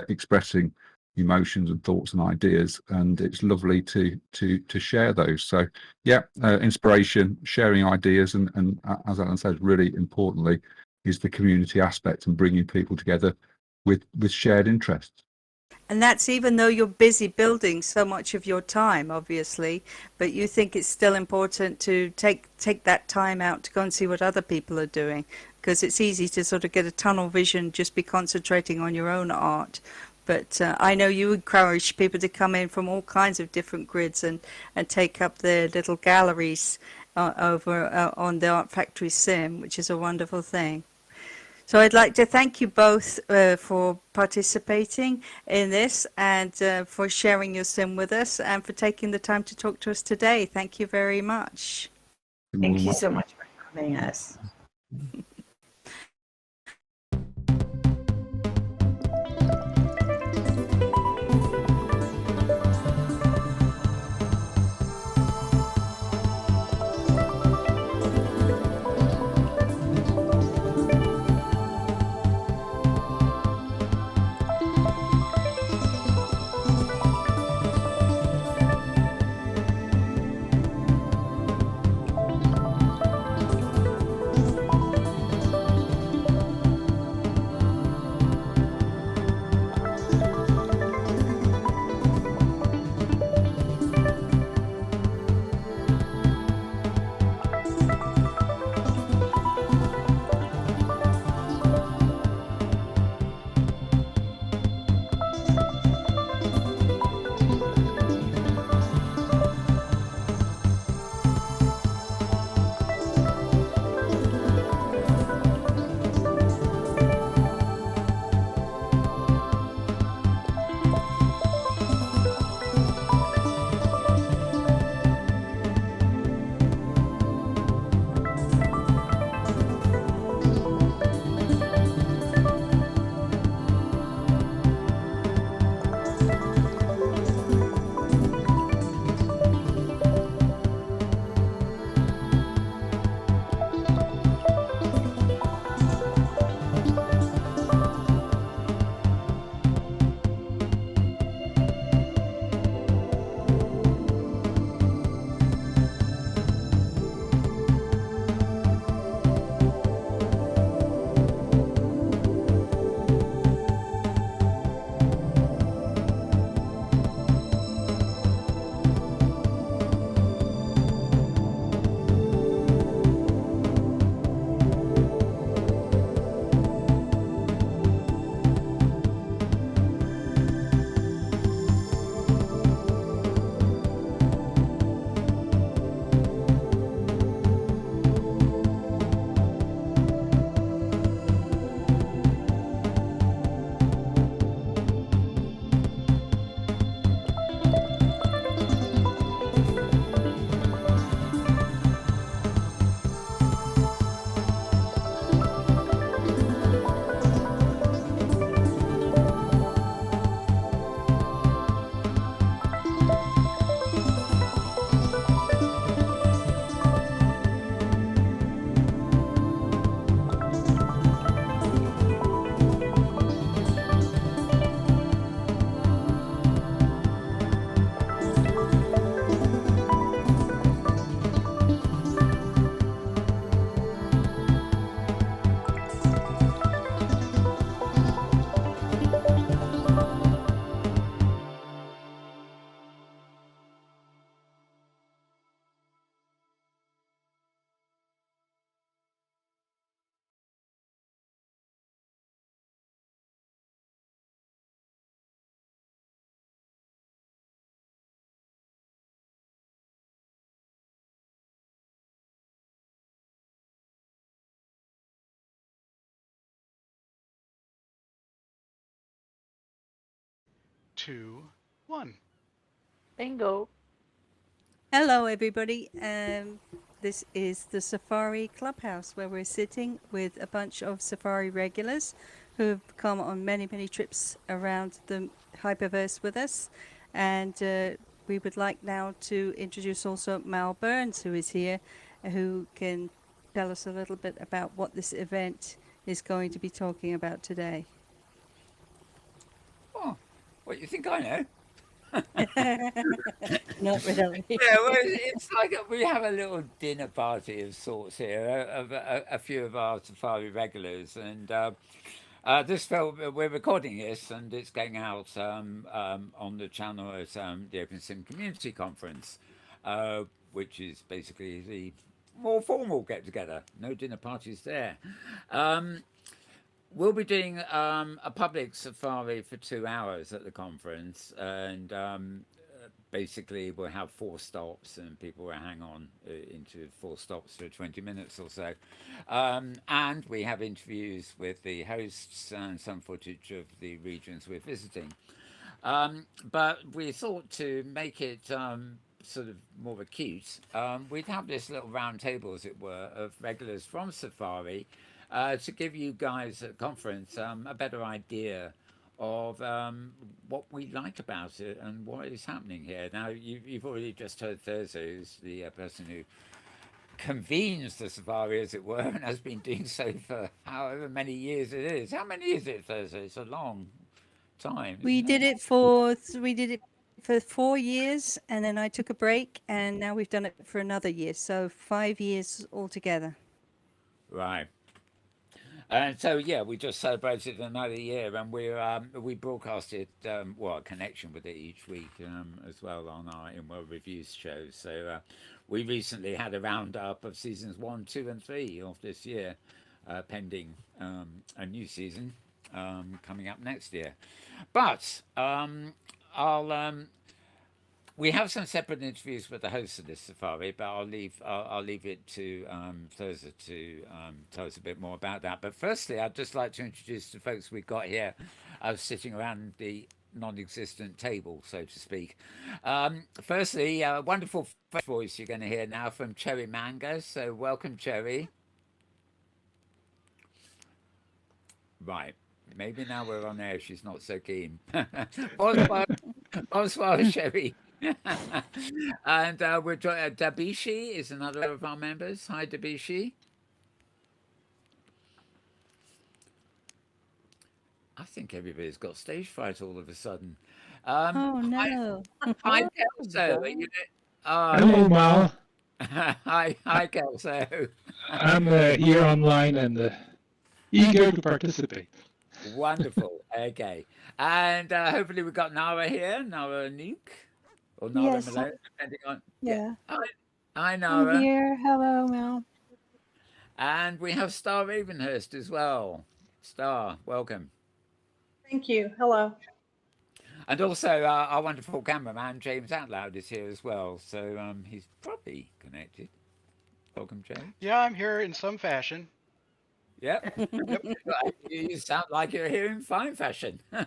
expressing emotions and thoughts and ideas, and it's lovely to share those. So inspiration, sharing ideas, and as Alan says, really importantly is the community aspect and bringing people together with shared interests. And that's even though you're busy building so much of your time, obviously, but you think it's still important to take that time out to go and see what other people are doing, because it's easy to sort of get a tunnel vision, just be concentrating on your own art. But I know you encourage people to come in from all kinds of different grids and take up their little galleries over on the Art Factory Sim, which is a wonderful thing. So I'd like to thank you both for participating in this and for sharing your sim with us and for taking the time to talk to us today. Thank you very much. Thank you so much for having us. 2, 1. Bingo. Hello, everybody. This is the Safari Clubhouse where we're sitting with a bunch of Safari regulars who have come on many, many trips around the Hyperverse with us. And we would like now to introduce also Mal Burns, who is here, who can tell us a little bit about what this event is going to be talking about today. Oh, what, you think I know? Not really. Yeah, well, it's like we have a little dinner party of sorts here of a few of our Safari regulars, and this felt we're recording this, and it's going out on the channel at the Opensim Community Conference, which is basically the more formal get together. No dinner parties there. We'll be doing a public safari for 2 hours at the conference, and basically we'll have 4 stops, and people will hang on into 4 stops for 20 minutes or so. And we have interviews with the hosts and some footage of the regions we're visiting. But we thought to make it sort of more acute, we'd have this little round table, as it were, of regulars from Safari, to give you guys at conference a better idea of what we like about it and what is happening here. Now, you've already just heard Thirza, who's the person who convenes the Safari, as it were, and has been doing so for however many years it is. How many is it, Thirza? It's a long time. We did it for 4 years, and then I took a break, and now we've done it for another year, so 5 years altogether. Right. And so, yeah, we just celebrated another year, and we broadcasted a connection with it each week as well on our In-World Reviews shows. So we recently had a roundup of seasons 1, 2, and 3 of this year, pending a new season coming up next year. But we have some separate interviews with the hosts of this safari, but I'll leave it to Thirza to tell us a bit more about that. But firstly, I'd just like to introduce the folks we've got here sitting around the non-existent table, so to speak. Firstly, a wonderful voice you're going to hear now from Cherry Mango. So welcome, Cherry. Right. Maybe now we're on air, she's not so keen. Bonsoir, Cherry. And we're joined. Dabishi is another of our members. Hi, Dabishi. I think everybody's got stage fright all of a sudden. Oh no! Hi, Kelso. Hello, Mal. Hi, Kelso. I'm here online and eager to participate. Wonderful. Okay, and hopefully we've got Nara here. Nara Nuke. Or Nara Yes. Malone, depending on. Yeah. Hi, Nara. I'm here. Hello, Mel. And we have Star Ravenhurst as well. Star, welcome. Thank you. Hello. And also our wonderful cameraman, James Outloud, is here as well. So he's probably connected. Welcome, James. Yeah, I'm here in some fashion. Yep. You sound like you're here in fine fashion. So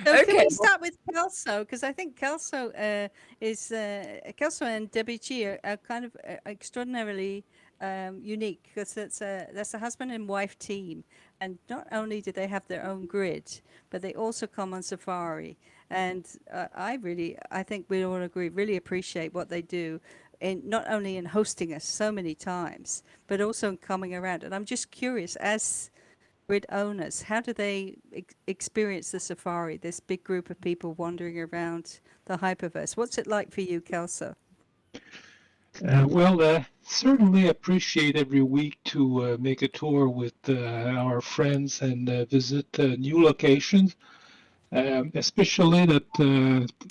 can we start with Kelso? Because I think Kelso Kelso and Debbie are kind of extraordinarily unique, because that's a husband and wife team, and not only do they have their own grid, but they also come on safari. And I think we all agree, really appreciate what they do. Not only in hosting us so many times, but also in coming around. And I'm just curious, as grid owners, how do they experience the safari, this big group of people wandering around the Hyperverse? What's it like for you, Kelso? Certainly appreciate every week to make a tour with our friends and visit new locations, especially that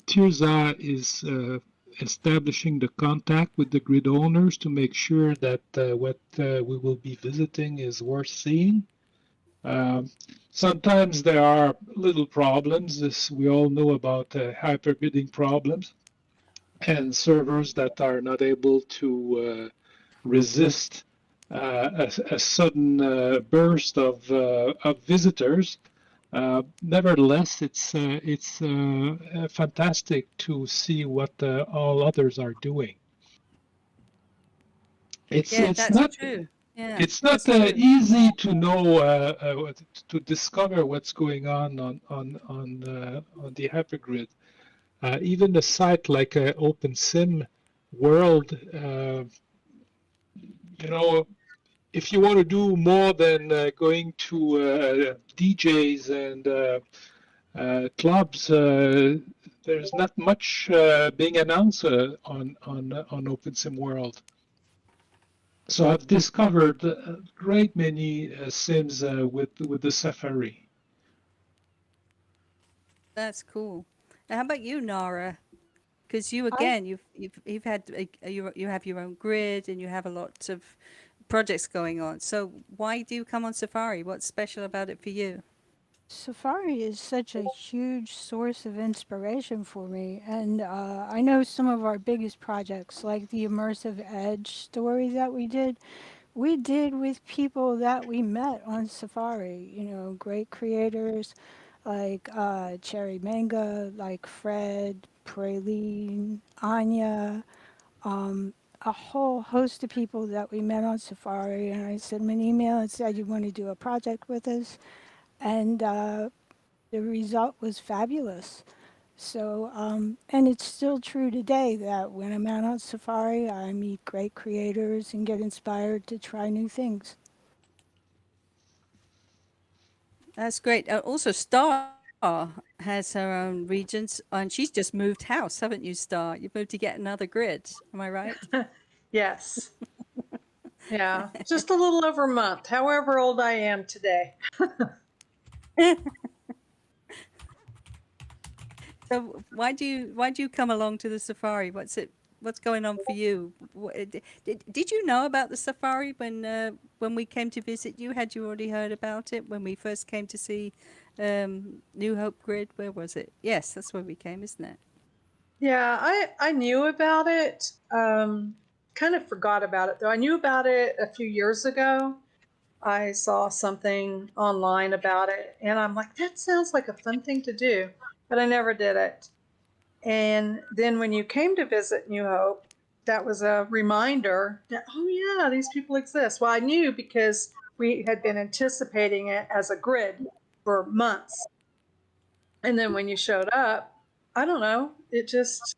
Thirza is establishing the contact with the grid owners to make sure that what we will be visiting is worth seeing. Sometimes there are little problems, as we all know about hypergridding problems, and servers that are not able to resist a sudden burst of visitors. Nevertheless, it's fantastic to see what all others are doing. Yeah, It's that's not true. Yeah, it's not that's true. easy to know to discover what's going on the hypergrid. Even a site like Opensim World, you know, if you want to do more than going to DJs and clubs, there's not much being announced on Opensim World. So I've discovered a great many sims with the Safari. That's cool. Now, how about you, Nara? Because you I again, you've had you have your own grid and you have a lot of projects going on. So why do you come on Safari? What's special about it for you? Safari is such a huge source of inspiration for me. And I know some of our biggest projects, like the Immersive Edge story that we did with people that we met on Safari. You know, great creators like Cherry Manga, like Fred, Praline, Anya, a whole host of people that we met on Safari. And I sent them an email and said, you want to do a project with us? And the result was fabulous. So, and it's still true today that when I'm out on safari, I meet great creators and get inspired to try new things. That's great. Also, Star has her own regions, and she's just moved house, haven't you, Star? You've moved to get another grid. Am I right? yes. Yeah, just a little over a month, however old I am today. So why do you come along to the safari? What's going on for you? Did you know about the safari when we came to visit you? Had you already heard about it when we first came to see New Hope Grid? Where was it? Yes, that's where we came, isn't it? Yeah, I knew about it. Kind of forgot about it though. I knew about it a few years ago. I saw something online about it, and I'm like, that sounds like a fun thing to do, but I never did it. And then when you came to visit New Hope, that was a reminder that, oh, yeah, these people exist. Well, I knew because we had been anticipating it as a grid for months. And then when you showed up, I don't know, it just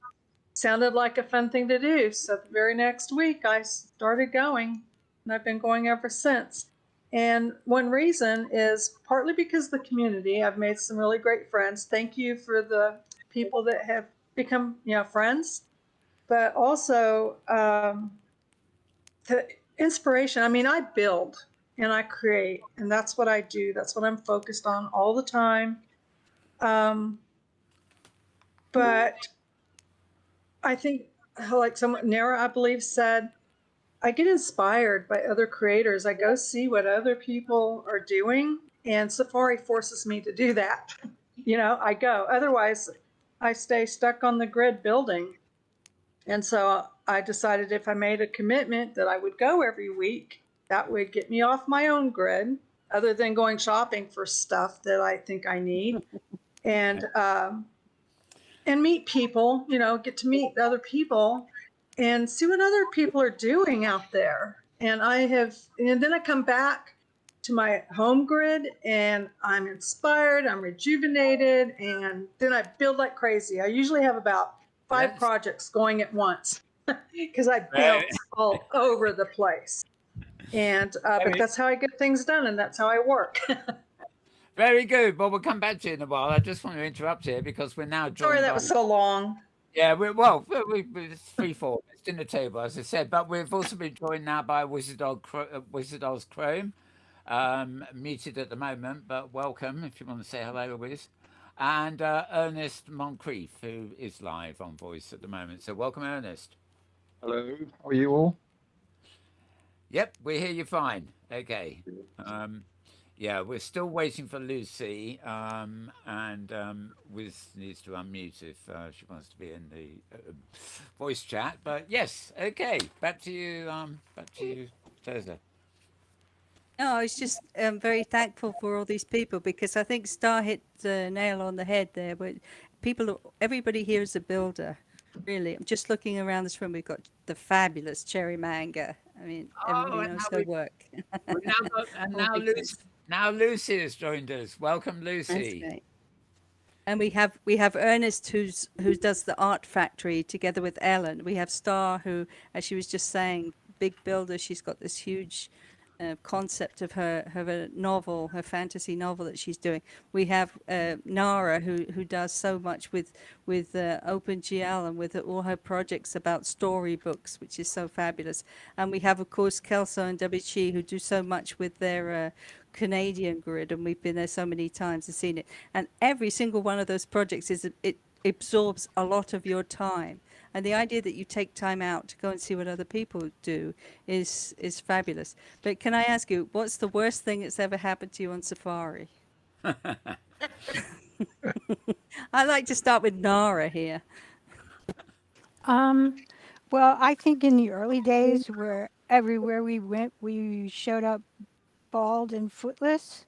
sounded like a fun thing to do. So the very next week, I started going, and I've been going ever since. And one reason is partly because of the community. I've made some really great friends. Thank you for the people that have become, friends. But also the inspiration. I mean, I build and I create, and that's what I do. That's what I'm focused on all the time. But I think, like Nara, I believe, said, I get inspired by other creators. I go see what other people are doing, and Safari forces me to do that. I go. Otherwise, I stay stuck on the grid building. And so I decided if I made a commitment that I would go every week, that would get me off my own grid, other than going shopping for stuff that I think I need, and meet people. Get to meet other people and see what other people are doing out there. And then I come back to my home grid and I'm inspired, I'm rejuvenated, and then I build like crazy. I usually have about 5 projects going at once because I bounce all over the place. And but that's how I get things done, and that's how I work. Very good. Well, we'll come back to it in a while. I just want to interrupt here because we're now joined. Sorry that was so long. Yeah, it's 3-4. It's dinner table, as I said. But we've also been joined now by Wizardol's Chrome, muted at the moment, but welcome if you want to say hello, Wiz. And Ernest Moncreiff, who is live on voice at the moment. So welcome, Ernest. Hello, how are you all? Yep, we hear you fine. Okay. Yeah, we're still waiting for Lucy, and Wiz needs to unmute if she wants to be in the voice chat. But yes, okay, back to you, Thirza. No, I was just very thankful for all these people because I think Star hit the nail on the head there. But everybody here is a builder. Really, I'm just looking around this room. We've got the fabulous Cherry Manga. I mean, Oh, everybody and knows now her work. we now got, and All now big Lucy, names. now Lucy has joined us. Welcome, That's Lucy. great. And we have Ernest who does the art factory together with Ellen. We have Star who, as she was just saying, big builder. She's got this huge concept of her novel, her fantasy novel that she's doing. We have Nara who does so much with OpenGL and with all her projects about storybooks, which is so fabulous. And we have, of course, Kelso and WG who do so much with their Canadian grid, and we've been there so many times and seen it. And every single one of those projects it absorbs a lot of your time. And the idea that you take time out to go and see what other people do is fabulous. But can I ask you, what's the worst thing that's ever happened to you on Safari? I like to start with Nara here. Well, I think in the early days where everywhere we went, we showed up bald and footless.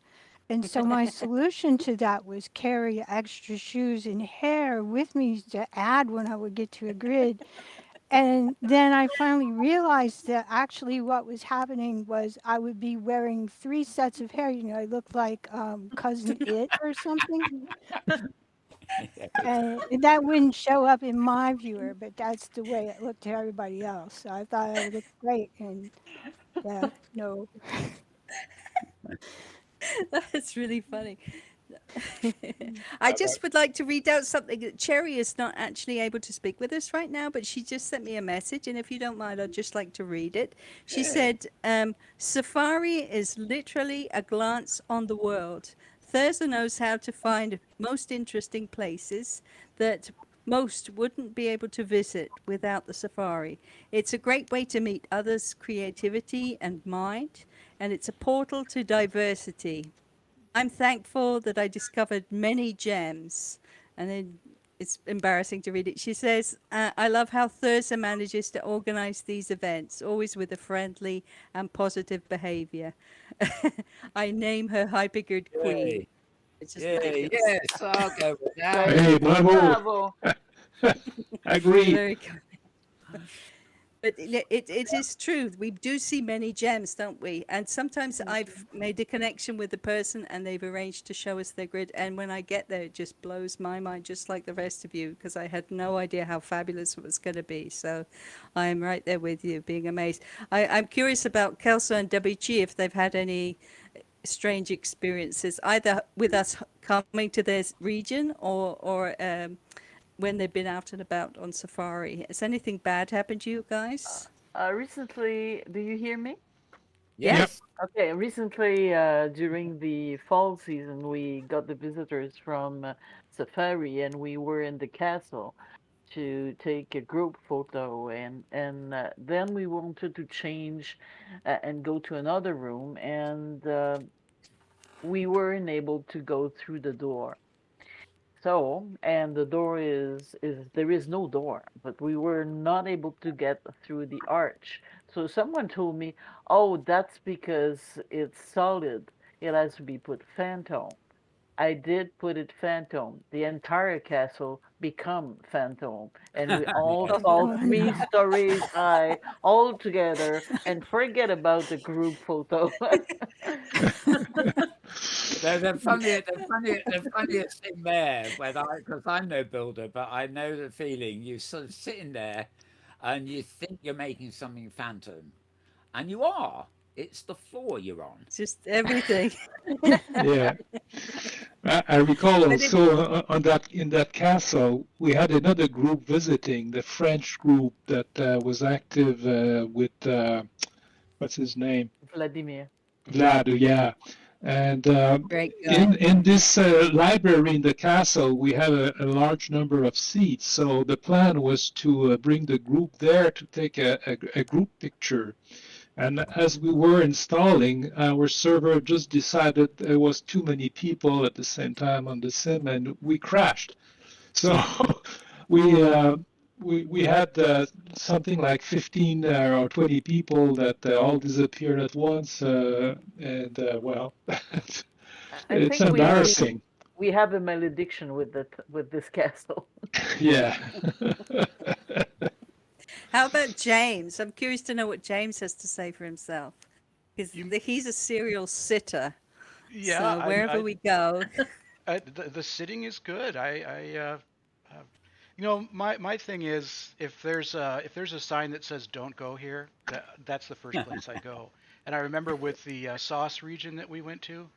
And so my solution to that was carry extra shoes and hair with me to add when I would get to a grid. And then I finally realized that actually what was happening was I would be wearing 3 sets of hair. You know, I looked like Cousin It or something. And that wouldn't show up in my viewer, but that's the way it looked to everybody else. So I thought I looked great. And yeah, no. That's really funny. I just would like to read out something that Cherry is not actually able to speak with us right now, but she just sent me a message, and if you don't mind, I'd just like to read it. She said, Safari is literally a glance on the world. Thirza knows how to find most interesting places that most wouldn't be able to visit without the Safari. It's a great way to meet others' creativity and mind, and it's a portal to diversity. I'm thankful that I discovered many gems. And then it's embarrassing to read it. She says, I love how Thirza manages to organize these events, always with a friendly and positive behavior. I name her Hypergrid Queen. Yay. It's just Yay, fabulous. yes, I'll go with that. Hey, bravo. Bravo. Agreed. Very good. But it is true. We do see many gems, don't we? And sometimes I've made a connection with the person and they've arranged to show us their grid. And when I get there, it just blows my mind, just like the rest of you, because I had no idea how fabulous it was going to be. So I'm right there with you, being amazed. I'm curious about Kelso and WG, if they've had any strange experiences, either with us coming to their region or when they've been out and about on safari. Has anything bad happened to you guys? Recently, do you hear me? Yes. Okay, recently during the fall season, we got the visitors from Safari, and we were in the castle to take a group photo, and then we wanted to change and go to another room, and we weren't able to go through the door. So, and the door is there is no door, but we were not able to get through the arch. So someone told me, oh, that's because it's solid. It has to be put phantom. I did put it phantom. The entire castle become phantom, and we all fall 3 stories high all together, and forget about the group photo. The funniest thing there, because I'm no builder, but I know the feeling. You sort of sitting there, and you think you're making something phantom, and you are. It's the floor you're on. Just everything. Yeah. I recall also in that castle, we had another group visiting, the French group that was active with, what's his name? Vladimir. Vlad, yeah. And Great guy. in this library in the castle, we had a large number of seats. So the plan was to bring the group there to take a group picture. And as we were installing, our server just decided there was too many people at the same time on the sim, and we crashed. So we we had something like 15 or 20 people that all disappeared at once, and well, I it's think embarrassing. we have a malediction with this castle. Yeah. How about James? I'm curious to know what James has to say for himself, because he's a serial sitter. Yeah, So wherever we go, the sitting is good. You know, my thing is if there's a sign that says "Don't go here," that's the first place I go. And I remember with the sauce region that we went to,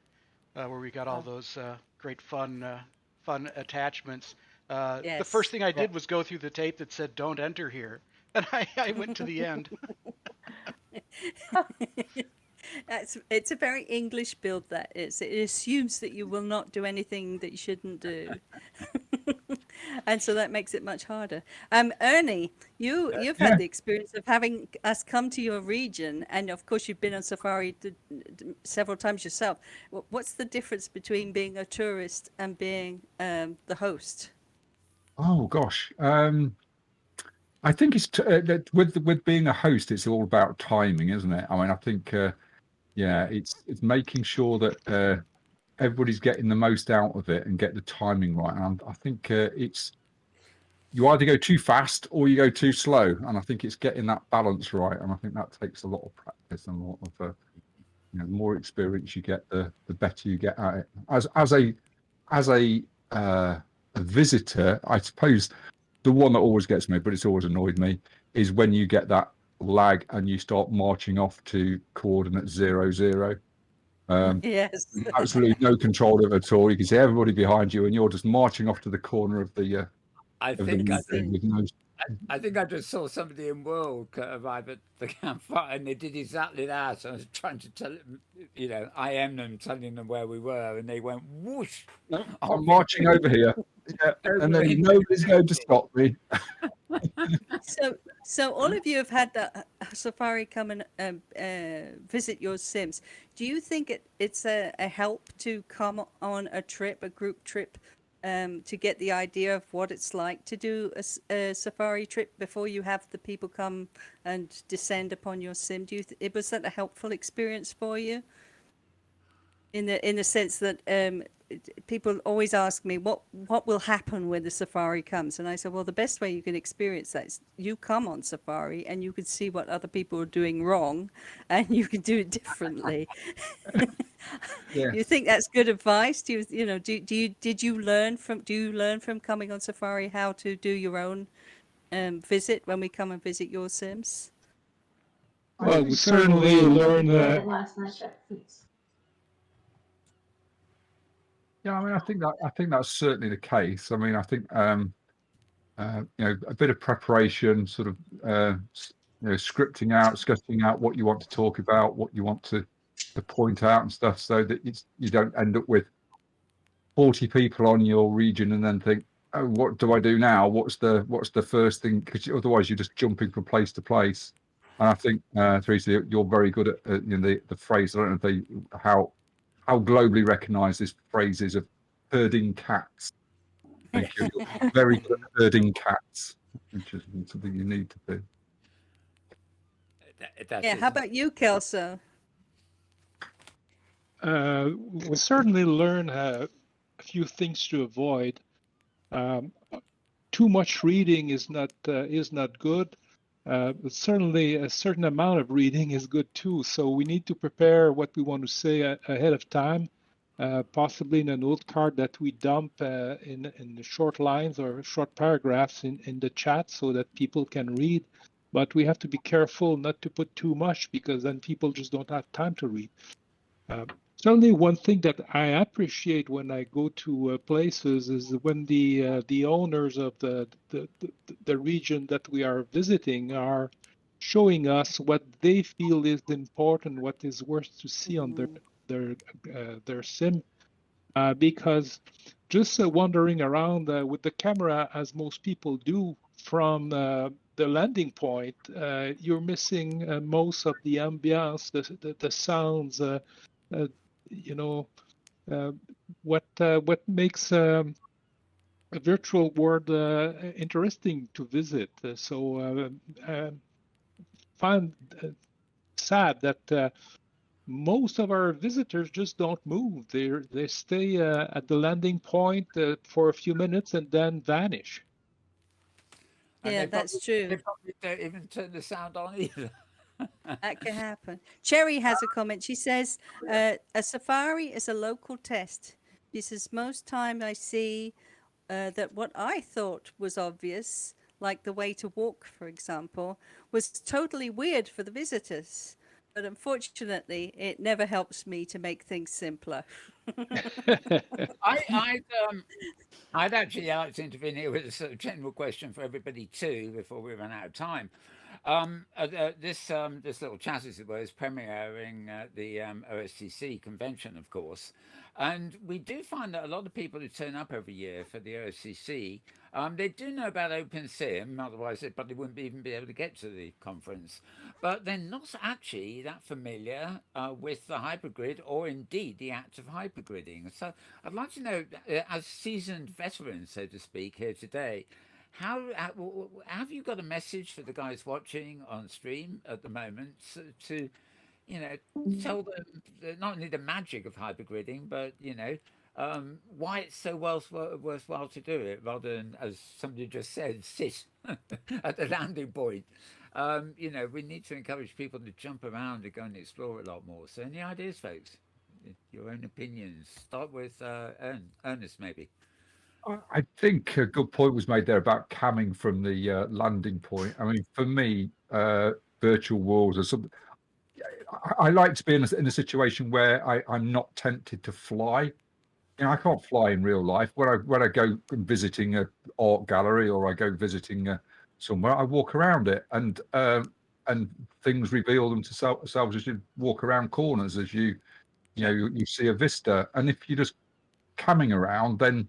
where we got all those great fun attachments. The first thing I did was go through the tape that said "Don't enter here," and I went to the end. it's a very English build, that is. It assumes that you will not do anything that you shouldn't do. And so that makes it much harder. Ernie, you've had the experience of having us come to your region, and of course you've been on safari several times yourself. What's the difference between being a tourist and being the host? Oh gosh, I think it's with being a host, it's all about timing, isn't it? I mean, I think yeah, it's making sure that everybody's getting the most out of it and get the timing right. And I think it's you either go too fast or you go too slow, and I think it's getting that balance right. And I think that takes a lot of practice and a lot of you know, the more experience you get, the better you get at it. As a visitor, I suppose the one that always gets me, but it's always annoyed me, is when you get that lag and you start marching off to coordinate 00. Yes. Absolutely no control of it at all. You can see everybody behind you, and you're just marching off to the corner of the. I think I just saw somebody in World arrive at the campfire, and they did exactly that. I was trying to tell them, you know, I am them, telling them where we were, and they went whoosh. I'm marching over here, yeah, and then nobody's going to stop me. So all of you have had the safari come and visit your Sims. Do you think it's a help to come on a trip, a group trip, to get the idea of what it's like to do a safari trip before you have the people come and descend upon your Sim? Was that a helpful experience for you? In the sense that people always ask me what will happen when the safari comes, and I said, well, the best way you can experience that is you come on safari and you can see what other people are doing wrong, and you can do it differently. Yeah. You think that's good advice? Do you learn from coming on safari how to do your own visit when we come and visit your Sims? Well, we certainly learn Yeah, I mean, I think that's certainly the case. I mean, I think you know, a bit of preparation, sort of you know, scripting out, sketching out what you want to talk about, what you want to point out and stuff, so that you don't end up with 40 people on your region and then think, oh, what do I do now? What's the first thing? Because otherwise you're just jumping from place to place. And I think Thirza, you're very good at you know, the phrase. I don't know how globally recognised this phrase is of herding cats. Thank you. You're very good at herding cats, which is something you need to do. How about you, Kelso? We certainly learn a few things to avoid. Too much reading is not good. But certainly a certain amount of reading is good too. So we need to prepare what we want to say ahead of time, possibly in a note card that we dump in the short lines or short paragraphs in the chat so that people can read. But we have to be careful not to put too much, because then people just don't have time to read. Certainly, one thing that I appreciate when I go to places is when the owners of the region that we are visiting are showing us what they feel is important, what is worth to see on their sim, because just wandering around with the camera, as most people do from the landing point, you're missing most of the ambiance, the sounds. You know, what makes a virtual world interesting to visit. Find sad that most of our visitors just don't move. They stay at the landing point for a few minutes and then vanish. And Yeah, that's true. they probably don't even turn the sound on either. That can happen. Cherry has a comment. She says, a safari is a local test. She says, most time I see that what I thought was obvious, like the way to walk, for example, was totally weird for the visitors. But unfortunately, it never helps me to make things simpler. I'd actually like to intervene here with a sort of general question for everybody too, before we run out of time. This little chat, as it were, is premiering at the OSCC convention, of course, and we do find that a lot of people who turn up every year for the OSCC, they do know about Opensim, otherwise they probably wouldn't even be able to get to the conference, but they're not actually that familiar with the hypergrid or indeed the act of hypergridding. So I'd like to know, as seasoned veterans, so to speak, here today, how have you got a message for the guys watching on stream at the moment to tell them not only the magic of hypergridding, but why it's so worthwhile to do it, rather than, as somebody just said, sit at the landing point. We need to encourage people to jump around and go and explore a lot more. So, any ideas, folks? Your own opinions. Start with Ernest, maybe. I think a good point was made there about coming from the landing point. I mean, for me, virtual walls are something. I like to be in a situation where I'm not tempted to fly. I can't fly in real life. When I go visiting an art gallery or I go visiting somewhere, I walk around it, and things reveal themselves as you walk around corners, as you see a vista. And if you're just coming around, then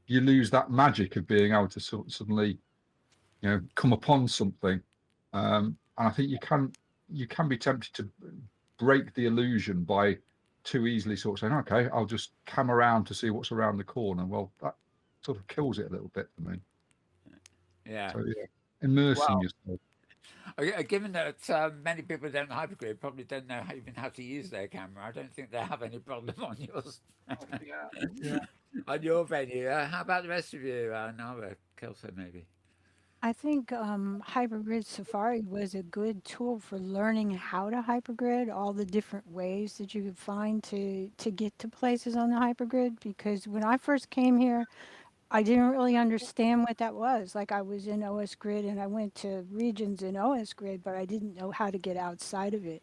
you lose that magic of being able to suddenly, come upon something. And I think you can be tempted to break the illusion by too easily sort of saying, okay, I'll just come around to see what's around the corner. Well, that sort of kills it a little bit for me. Yeah. So immersing yourself. Given that many people don't hypergrid, probably don't know even how to use their camera. I don't think they have any problem on yours. Yeah. On your venue. How about the rest of you? Nara, Kelso, maybe. I think Hypergrid Safari was a good tool for learning how to hypergrid, all the different ways that you could find to get to places on the hypergrid. Because when I first came here, I didn't really understand what that was. Like I was in OSgrid and I went to regions in OSgrid, but I didn't know how to get outside of it.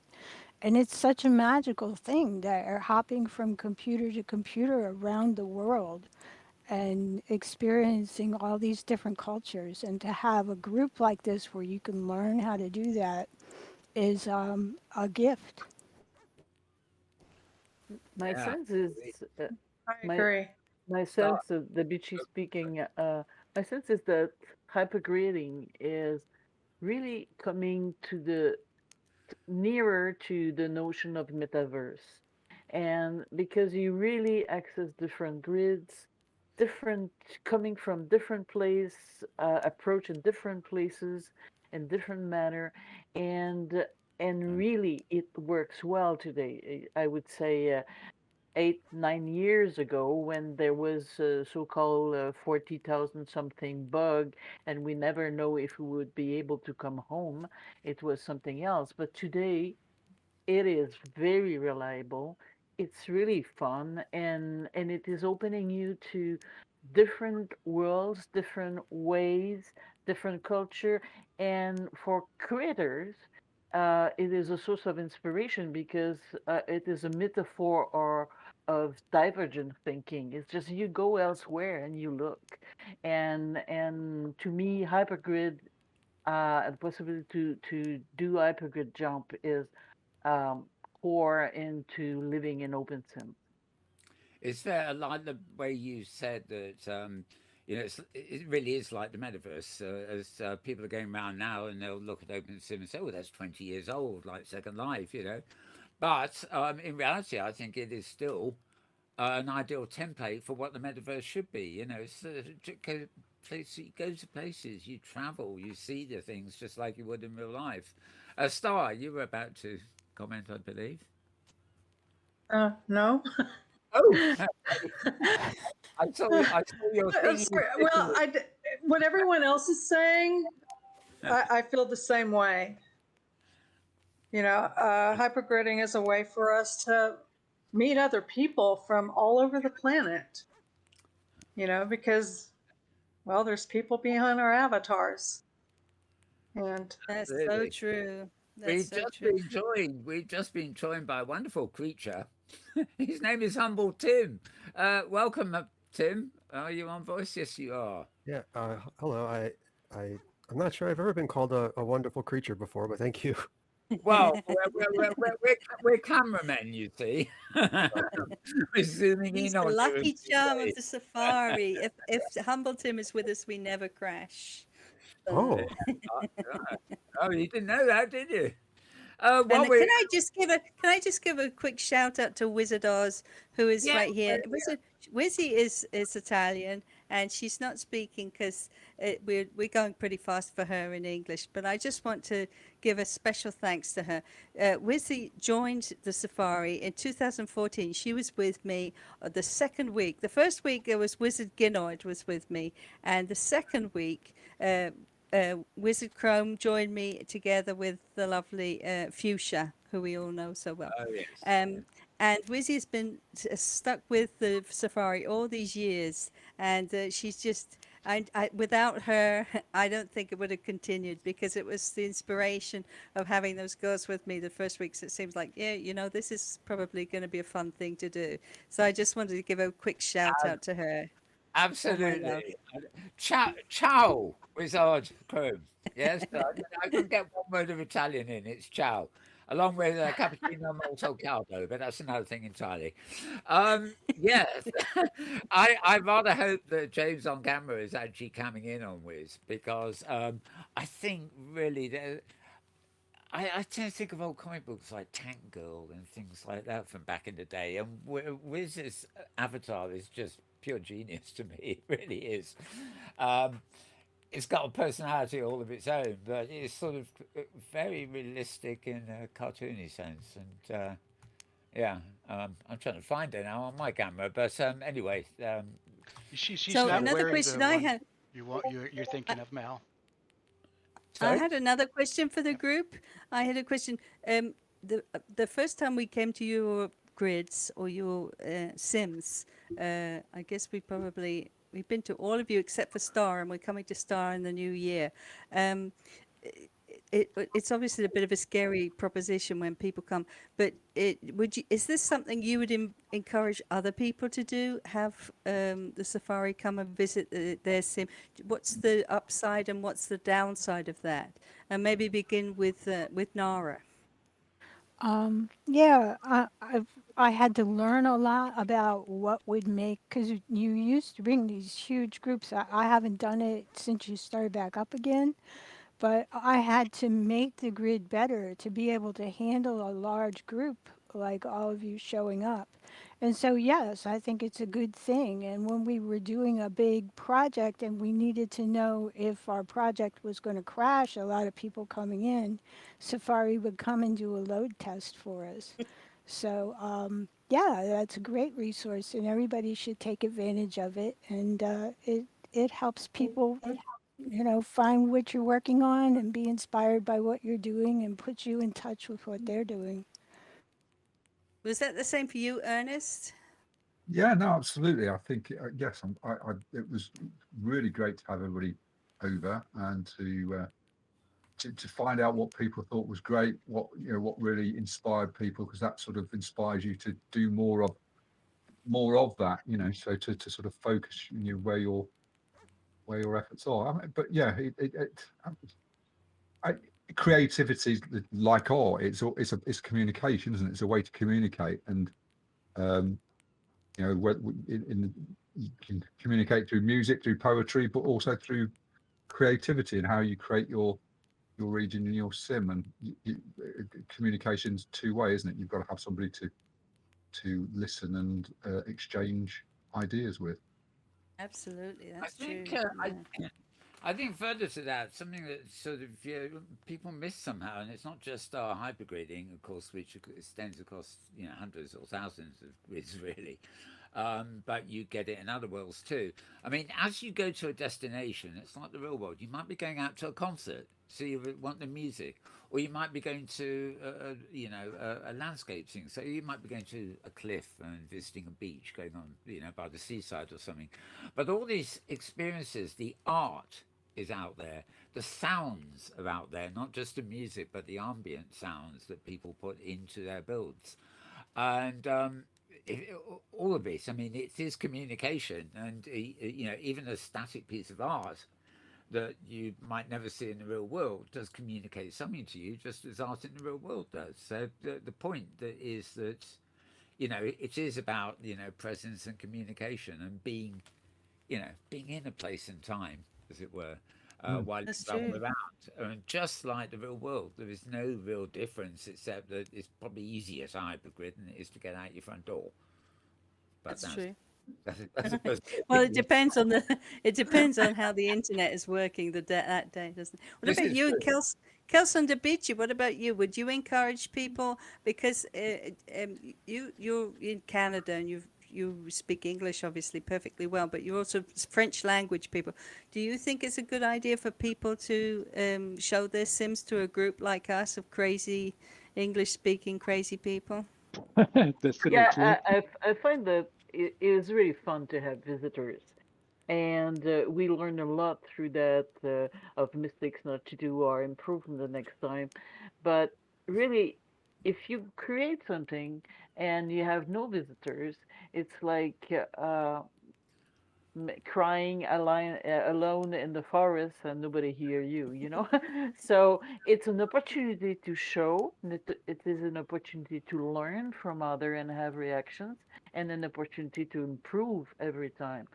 And it's such a magical thing that are hopping from computer to computer around the world and experiencing all these different cultures. And to have a group like this where you can learn how to do that is a gift. My Yeah. sense is I my agree. my sense of the Bichi speaking. My sense is that hypergrading is really coming to the nearer to the notion of metaverse, and because you really access different grids, different coming from different place, approach in different places in different manner, and really it works well today. I would say 8, 9 years ago, when there was a so-called 40,000 something bug, and we never know if we would be able to come home, it was something else. But today, it is very reliable. It's really fun, and it is opening you to different worlds, different ways, different culture, and for creators, it is a source of inspiration because it is a metaphor or of divergent thinking. It's just you go elsewhere and you look, and to me, hypergrid, the possibility to do hypergrid jump is um, core into living in Opensim. Is there, like the way you said that, it really is like the metaverse, as people are going around now and they'll look at OpenSim and say, oh, that's 20 years old, like Second Life. But in reality, I think it is still an ideal template for what the metaverse should be. You know, it's, you go to places, you travel, you see the things just like you would in real life. Star, you were about to comment, I believe. No. Oh, I saw your thing. Sorry. Well, what everyone else is saying, I feel the same way. You know, hypergridding is a way for us to meet other people from all over the planet. You know, because, well, there's people behind our avatars. And That's so Absolutely. true. That's We've so just true. been joined. We've just been joined by a wonderful creature. His name is Humble Tim. Welcome, Tim. Are you on voice? Yes, you are. Yeah, hello. I'm not sure I've ever been called a wonderful creature before, but thank you. Well, we're cameramen, you see. We're zooming He's in the on you. lucky charm of the safari. If Humble Tim is with us, we never crash. Oh, Oh, you didn't know that, did you? And Well, can I just give a quick shout out to Wizard Oz, who is Yeah, right here. Wizzy is Italian, and she's not speaking because we're going pretty fast for her in English. But I just want to give a special thanks to her. Wizzy joined the safari in 2014. She was with me the second week. The first week there was Wizard Ginoid was with me, and the second week. Wizard Chrome joined me together with the lovely Fuchsia, who we all know so well. Oh, yes. And Wizzy's been stuck with the safari all these years, and she's just. Without her, I don't think it would have continued, because it was the inspiration of having those girls with me the first weeks. It seems like, yeah, you know, this is probably going to be a fun thing to do. So I just wanted to give a quick shout out to her. Absolutely. Ciao, Wizard Chrome. Yes, I could get one word of Italian in. It's ciao, along with cappuccino molto caldo, but that's another thing entirely. Yes, I rather hope that James on camera is actually coming in on Wiz, because I think really I tend to think of old comic books like Tank Girl and things like that from back in the day, and Wiz's avatar is just pure genius to me. It really is. It's got a personality all of its own, but it's sort of very realistic in a cartoony sense. And yeah, I'm trying to find it now on my camera. But anyway, She's So not another wearing question the I one had. you're thinking of, Mal. I sorry? had another question for the group. I had a question. The first time we came to your grids or your sims, I guess we've been to all of you except for Star, and we're coming to Star in the new year. It's obviously a bit of a scary proposition when people come, but is this something you would encourage other people to do? Have the safari come and visit their sim? What's the upside and what's the downside of that? And maybe begin with Nara. Yeah, I had to learn a lot about what would make, because you used to bring these huge groups. I haven't done it since you started back up again, but I had to make the grid better to be able to handle a large group like all of you showing up. And so, yes, I think it's a good thing. And when we were doing a big project and we needed to know if our project was going to crash, a lot of people coming in, Safari would come and do a load test for us. So, yeah, that's a great resource, and everybody should take advantage of it. And it helps people, you know, find what you're working on and be inspired by what you're doing, and put you in touch with what they're doing. Was that the same for you, Ernest? Yeah, no, absolutely. I think yes, it was really great to have everybody over and to find out what people thought was great, what really inspired people, because that sort of inspires you to do more of that, so to sort of focus where your efforts are. But yeah, creativity, like art, it's communication, isn't it? It's a way to communicate, and you can communicate through music, through poetry, but also through creativity and how you create your region and your sim. And communication's two-way, isn't it? You've got to have somebody to to listen and exchange ideas with. Absolutely, I that's think true. I think further to that, something that sort of people miss somehow, and it's not just our hypergridding, of course, which extends across hundreds or thousands of grids really, but you get it in other worlds too. I mean, as you go to a destination, it's like the real world. You might be going out to a concert, so you want the music, or you might be going to a landscape thing. So you might be going to a cliff and visiting a beach, going on by the seaside or something. But all these experiences, the art is out there, the sounds are out there, not just the music, but the ambient sounds that people put into their builds, and all of this. I mean, it is communication, and even a static piece of art that you might never see in the real world does communicate something to you, just as art in the real world does. So the point that is that it is about presence and communication and being in a place and time, as it were, while you travel around. And just like the real world, there is no real difference except that it's probably easier to hypergrid than it is to get out your front door. But That's true. That's Well, it depends on how the internet is working that day, doesn't it? What This about is you, true. Kelson Debici? What about you? Would you encourage people, because you're in Canada and you speak English obviously perfectly well, but you're also French language people. Do you think it's a good idea for people to show their Sims to a group like us of crazy English speaking crazy people? Yeah, Definitely. I find that it is really fun to have visitors, and we learn a lot through that of mistakes not to do or improve them the next time. But really, if you create something and you have no visitors, it's like crying alone in the forest and nobody hear you, you know. So it's an opportunity to show, and it is an opportunity to learn from other and have reactions, and an opportunity to improve every time.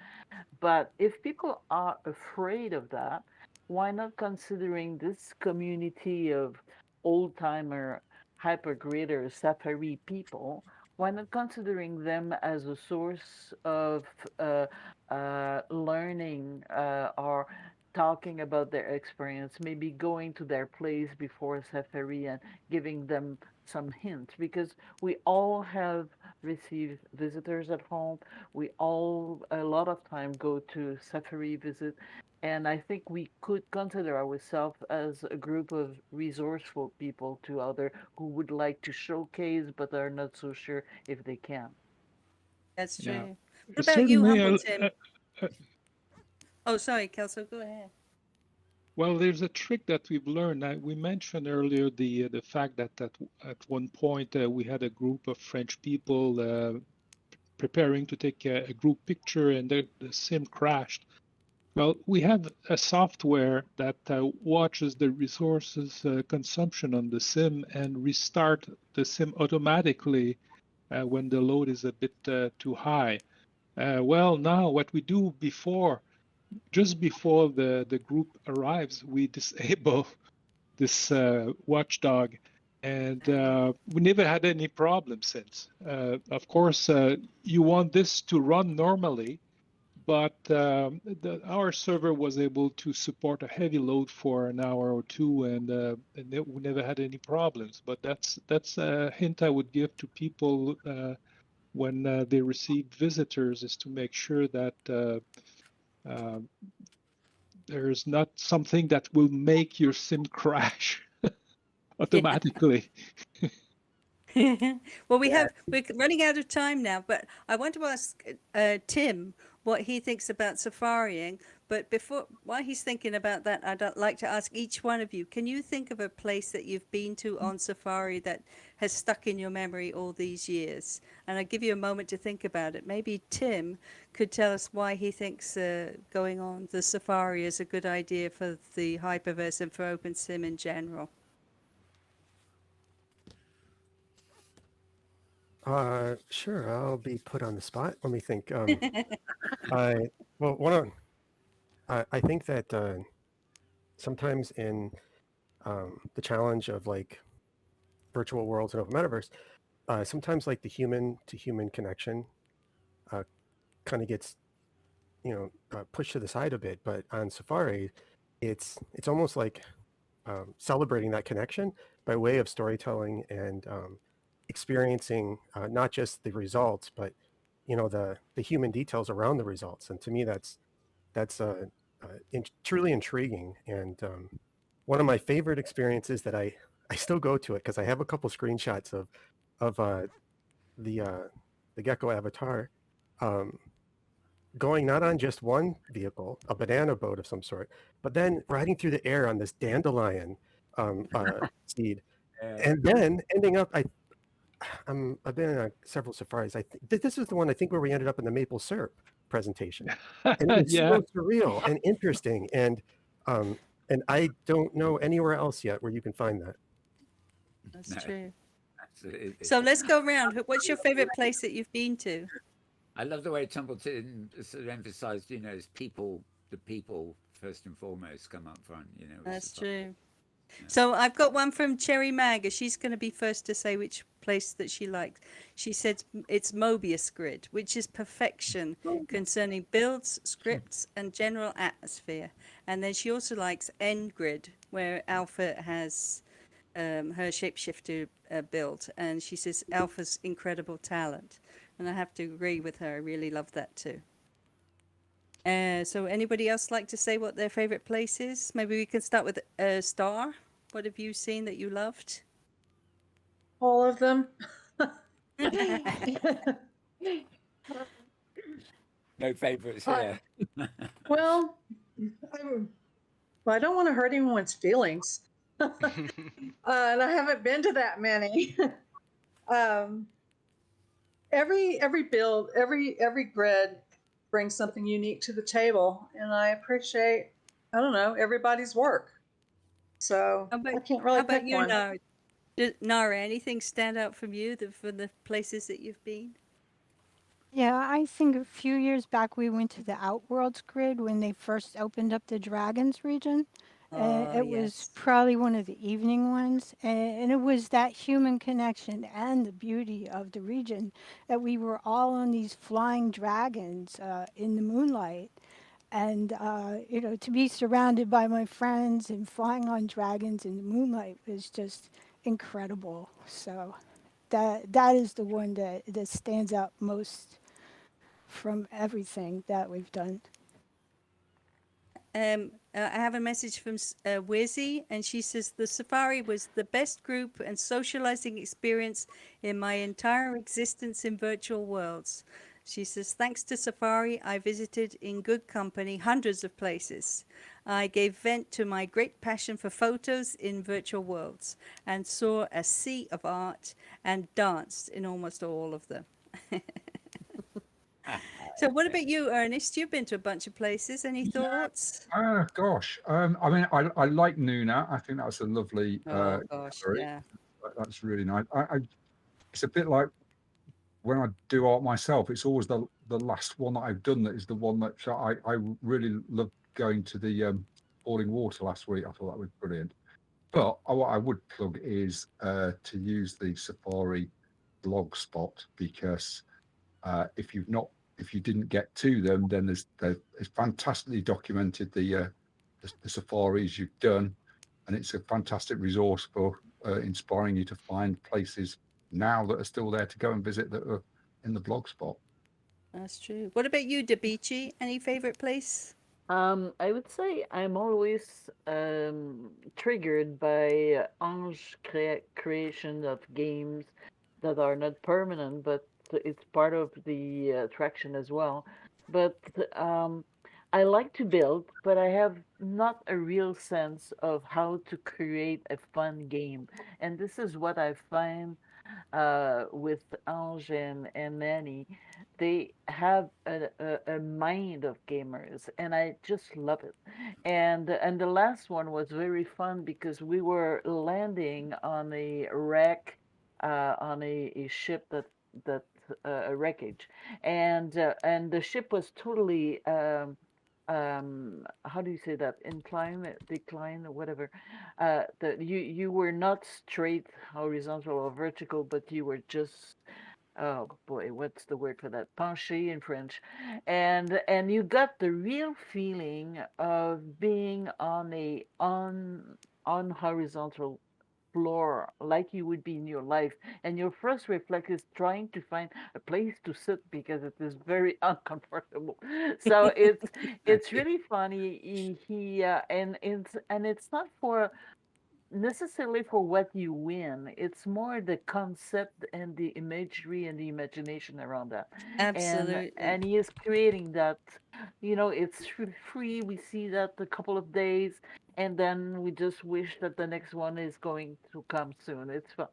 But if people are afraid of that, why not considering this community of old timer hypergrider safari people? Why not considering them as a source of learning or talking about their experience, maybe going to their place before safari and giving them some hint, because we all have received visitors at home. We all a lot of time go to safari visit, and I think we could consider ourselves as a group of resourceful people to other who would like to showcase but are not so sure if they can. That's Yeah. true. What about you, Certainly, Humble Tim? Oh, sorry, Kelso, go ahead. well, there's a trick that we've learned. We mentioned earlier the fact that at one point we had a group of French people preparing to take a group picture, and the sim crashed. Well, we have a software that watches the resources consumption on the sim and restart the sim automatically when the load is a bit too high. Well, now what we do just before the group arrives, we disable this watchdog, and we never had any problems since. Of course, you want this to run normally, but our server was able to support a heavy load for an hour or two, and we never had any problems. But that's a hint I would give to people when they receive visitors, is to make sure that uh, there's not something that will make your sim crash automatically. Well, we're running out of time now, but I want to ask Tim what he thinks about safaring. But while he's thinking about that, I'd like to ask each one of you, can you think of a place that you've been to on safari that has stuck in your memory all these years? And I'll give you a moment to think about it. Maybe Tim could tell us why he thinks going on the safari is a good idea for the Hyperverse and for Opensim in general. Sure. I'll be put on the spot. Let me think. I think that sometimes in the challenge of like virtual worlds and open metaverse, sometimes like the human to human connection kind of gets pushed to the side a bit. But on Safari, it's almost like celebrating that connection by way of storytelling and experiencing not just the results, but the human details around the results. And to me, that's truly intriguing. And one of my favorite experiences that I still go to it because I have a couple screenshots of the gecko avatar. Going not on just one vehicle, a banana boat of some sort, but then riding through the air on this dandelion seed, and then ending up. I've been on several safaris. I think this is the one I think where we ended up in the maple syrup presentation, and it was Yeah. so surreal and interesting, and I don't know anywhere else yet where you can find that. That's No, true. absolutely. So let's go around. What's your favorite place that you've been to? I love the way Templeton sort of emphasised, it's people, the people first and foremost come up front, with That's safari. true. So I've got one from Cherry Mag. She's going to be first to say which place that she likes. She said it's Mobius Grid, which is perfection concerning builds, scripts, and general atmosphere. And then she also likes N Grid, where Alpha has her shapeshifter build. And she says Alpha's incredible talent. And I have to agree with her. I really love that too. So anybody else like to say what their favorite place is? Maybe we can start with Star. What have you seen that you loved? All of them. No favourites here. Well, I don't want to hurt anyone's feelings. And I haven't been to that many. Every build, every grid brings something unique to the table, and I appreciate, I don't know, everybody's work. So I can't really How about pick you, one. Nara? Nara, anything stand out from you from the places that you've been? Yeah, I think a few years back we went to the Outworlds grid when they first opened up the Dragons region. Oh, It was yes. probably one of the evening ones, and it was that human connection and the beauty of the region that we were all on these flying dragons in the moonlight. And, to be surrounded by my friends and flying on dragons in the moonlight was just incredible. So that is the one that stands out most from everything that we've done. I have a message from Wizzy, and she says the safari was the best group and socializing experience in my entire existence in virtual worlds. She says, thanks to Safari, I visited in good company hundreds of places. I gave vent to my great passion for photos in virtual worlds and saw a sea of art and danced in almost all of them. So what about you, Ernest? You've been to a bunch of places. Any thoughts? Gosh. I mean, I like Nuna. I think that's a lovely. Oh, gosh, story. yeah. That's really nice. It's a bit like when I do art myself. It's always the last one that I've done that is the one that I really loved going to the Falling Water last week. I thought that was brilliant. But what I would plug is to use the Safari blog spot, because if you didn't get to them, then it's fantastically documented the safaris you've done, and it's a fantastic resource for inspiring you to find places now that are still there to go and visit that are in the blog spot. That's true. What about you, Dabichi? Any favorite place? I would say I'm always triggered by Ange creation of games that are not permanent, but it's part of the attraction as well. But I like to build, but I have not a real sense of how to create a fun game. And this is what I find with Ange and Nanny. They have a mind of gamers, and I just love it. And the last one was very fun because we were landing on a wreck, on a ship that a wreckage, and the ship was totally how do you say that, incline, decline, or whatever, that you were not straight horizontal or vertical, but you were just, oh boy, what's the word for that, penché in French, and you got the real feeling of being on a on horizontal floor like you would be in your life, and your first reflex is trying to find a place to sit because it is very uncomfortable. So it's really funny. And it's not for necessarily for what you win. It's more the concept and the imagery and the imagination around that. Absolutely. And he is creating that. It's free. We see that a couple of days, and then we just wish that the next one is going to come soon. It's fun.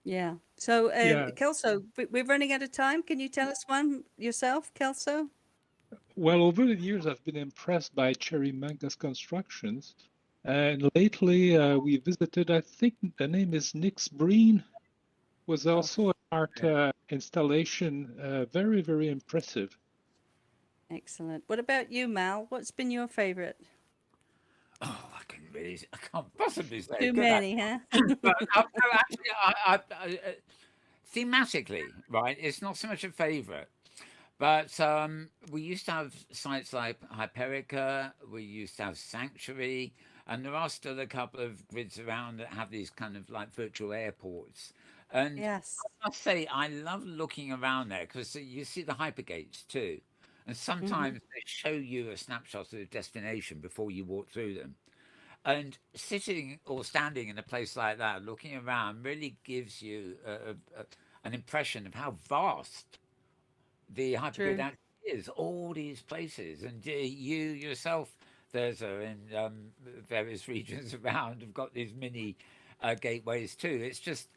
Yeah. So, Yeah. Kelso, we're running out of time. Can you tell us one yourself, Kelso? Well, over the years, I've been impressed by Cherry Manga's constructions. And lately, we visited, I think the name is Nyx Breen, was also an art installation, very, very impressive. Excellent. What about you, Mal? What's been your favorite? Oh, I can't possibly say. Too Good many, huh? But no, actually, thematically, right? It's not so much a favourite, but we used to have sites like Hyperica. We used to have Sanctuary, and there are still a couple of grids around that have these kind of like virtual airports. And Yes. I must say, I love looking around there because you see the hypergates too. And sometimes they show you a snapshot of the destination before you walk through them. And sitting or standing in a place like that, looking around, really gives you an impression of how vast the hypergrid True. actually is. All these places, and you yourself, Thirza, in various regions around, have got these mini gateways too. It's just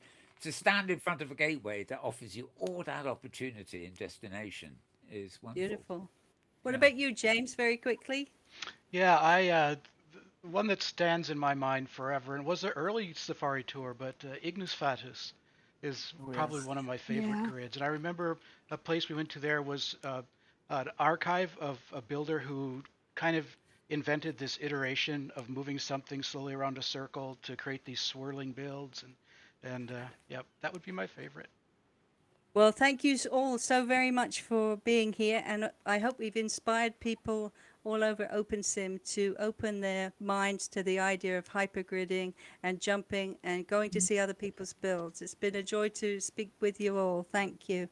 to stand in front of a gateway that offers you all that opportunity and destination is wonderful. Beautiful. What Yeah. about you, James, very quickly? Yeah, one that stands in my mind forever, and was an early Safari tour, but Ignis Fatuus is probably Yes. one of my favorite Yeah. grids. And I remember a place we went to there was an archive of a builder who kind of invented this iteration of moving something slowly around a circle to create these swirling builds, and yeah, that would be my favorite. Well, thank you all so very much for being here, and I hope we've inspired people all over Opensim to open their minds to the idea of hypergridding and jumping and going to see other people's builds. It's been a joy to speak with you all. Thank you.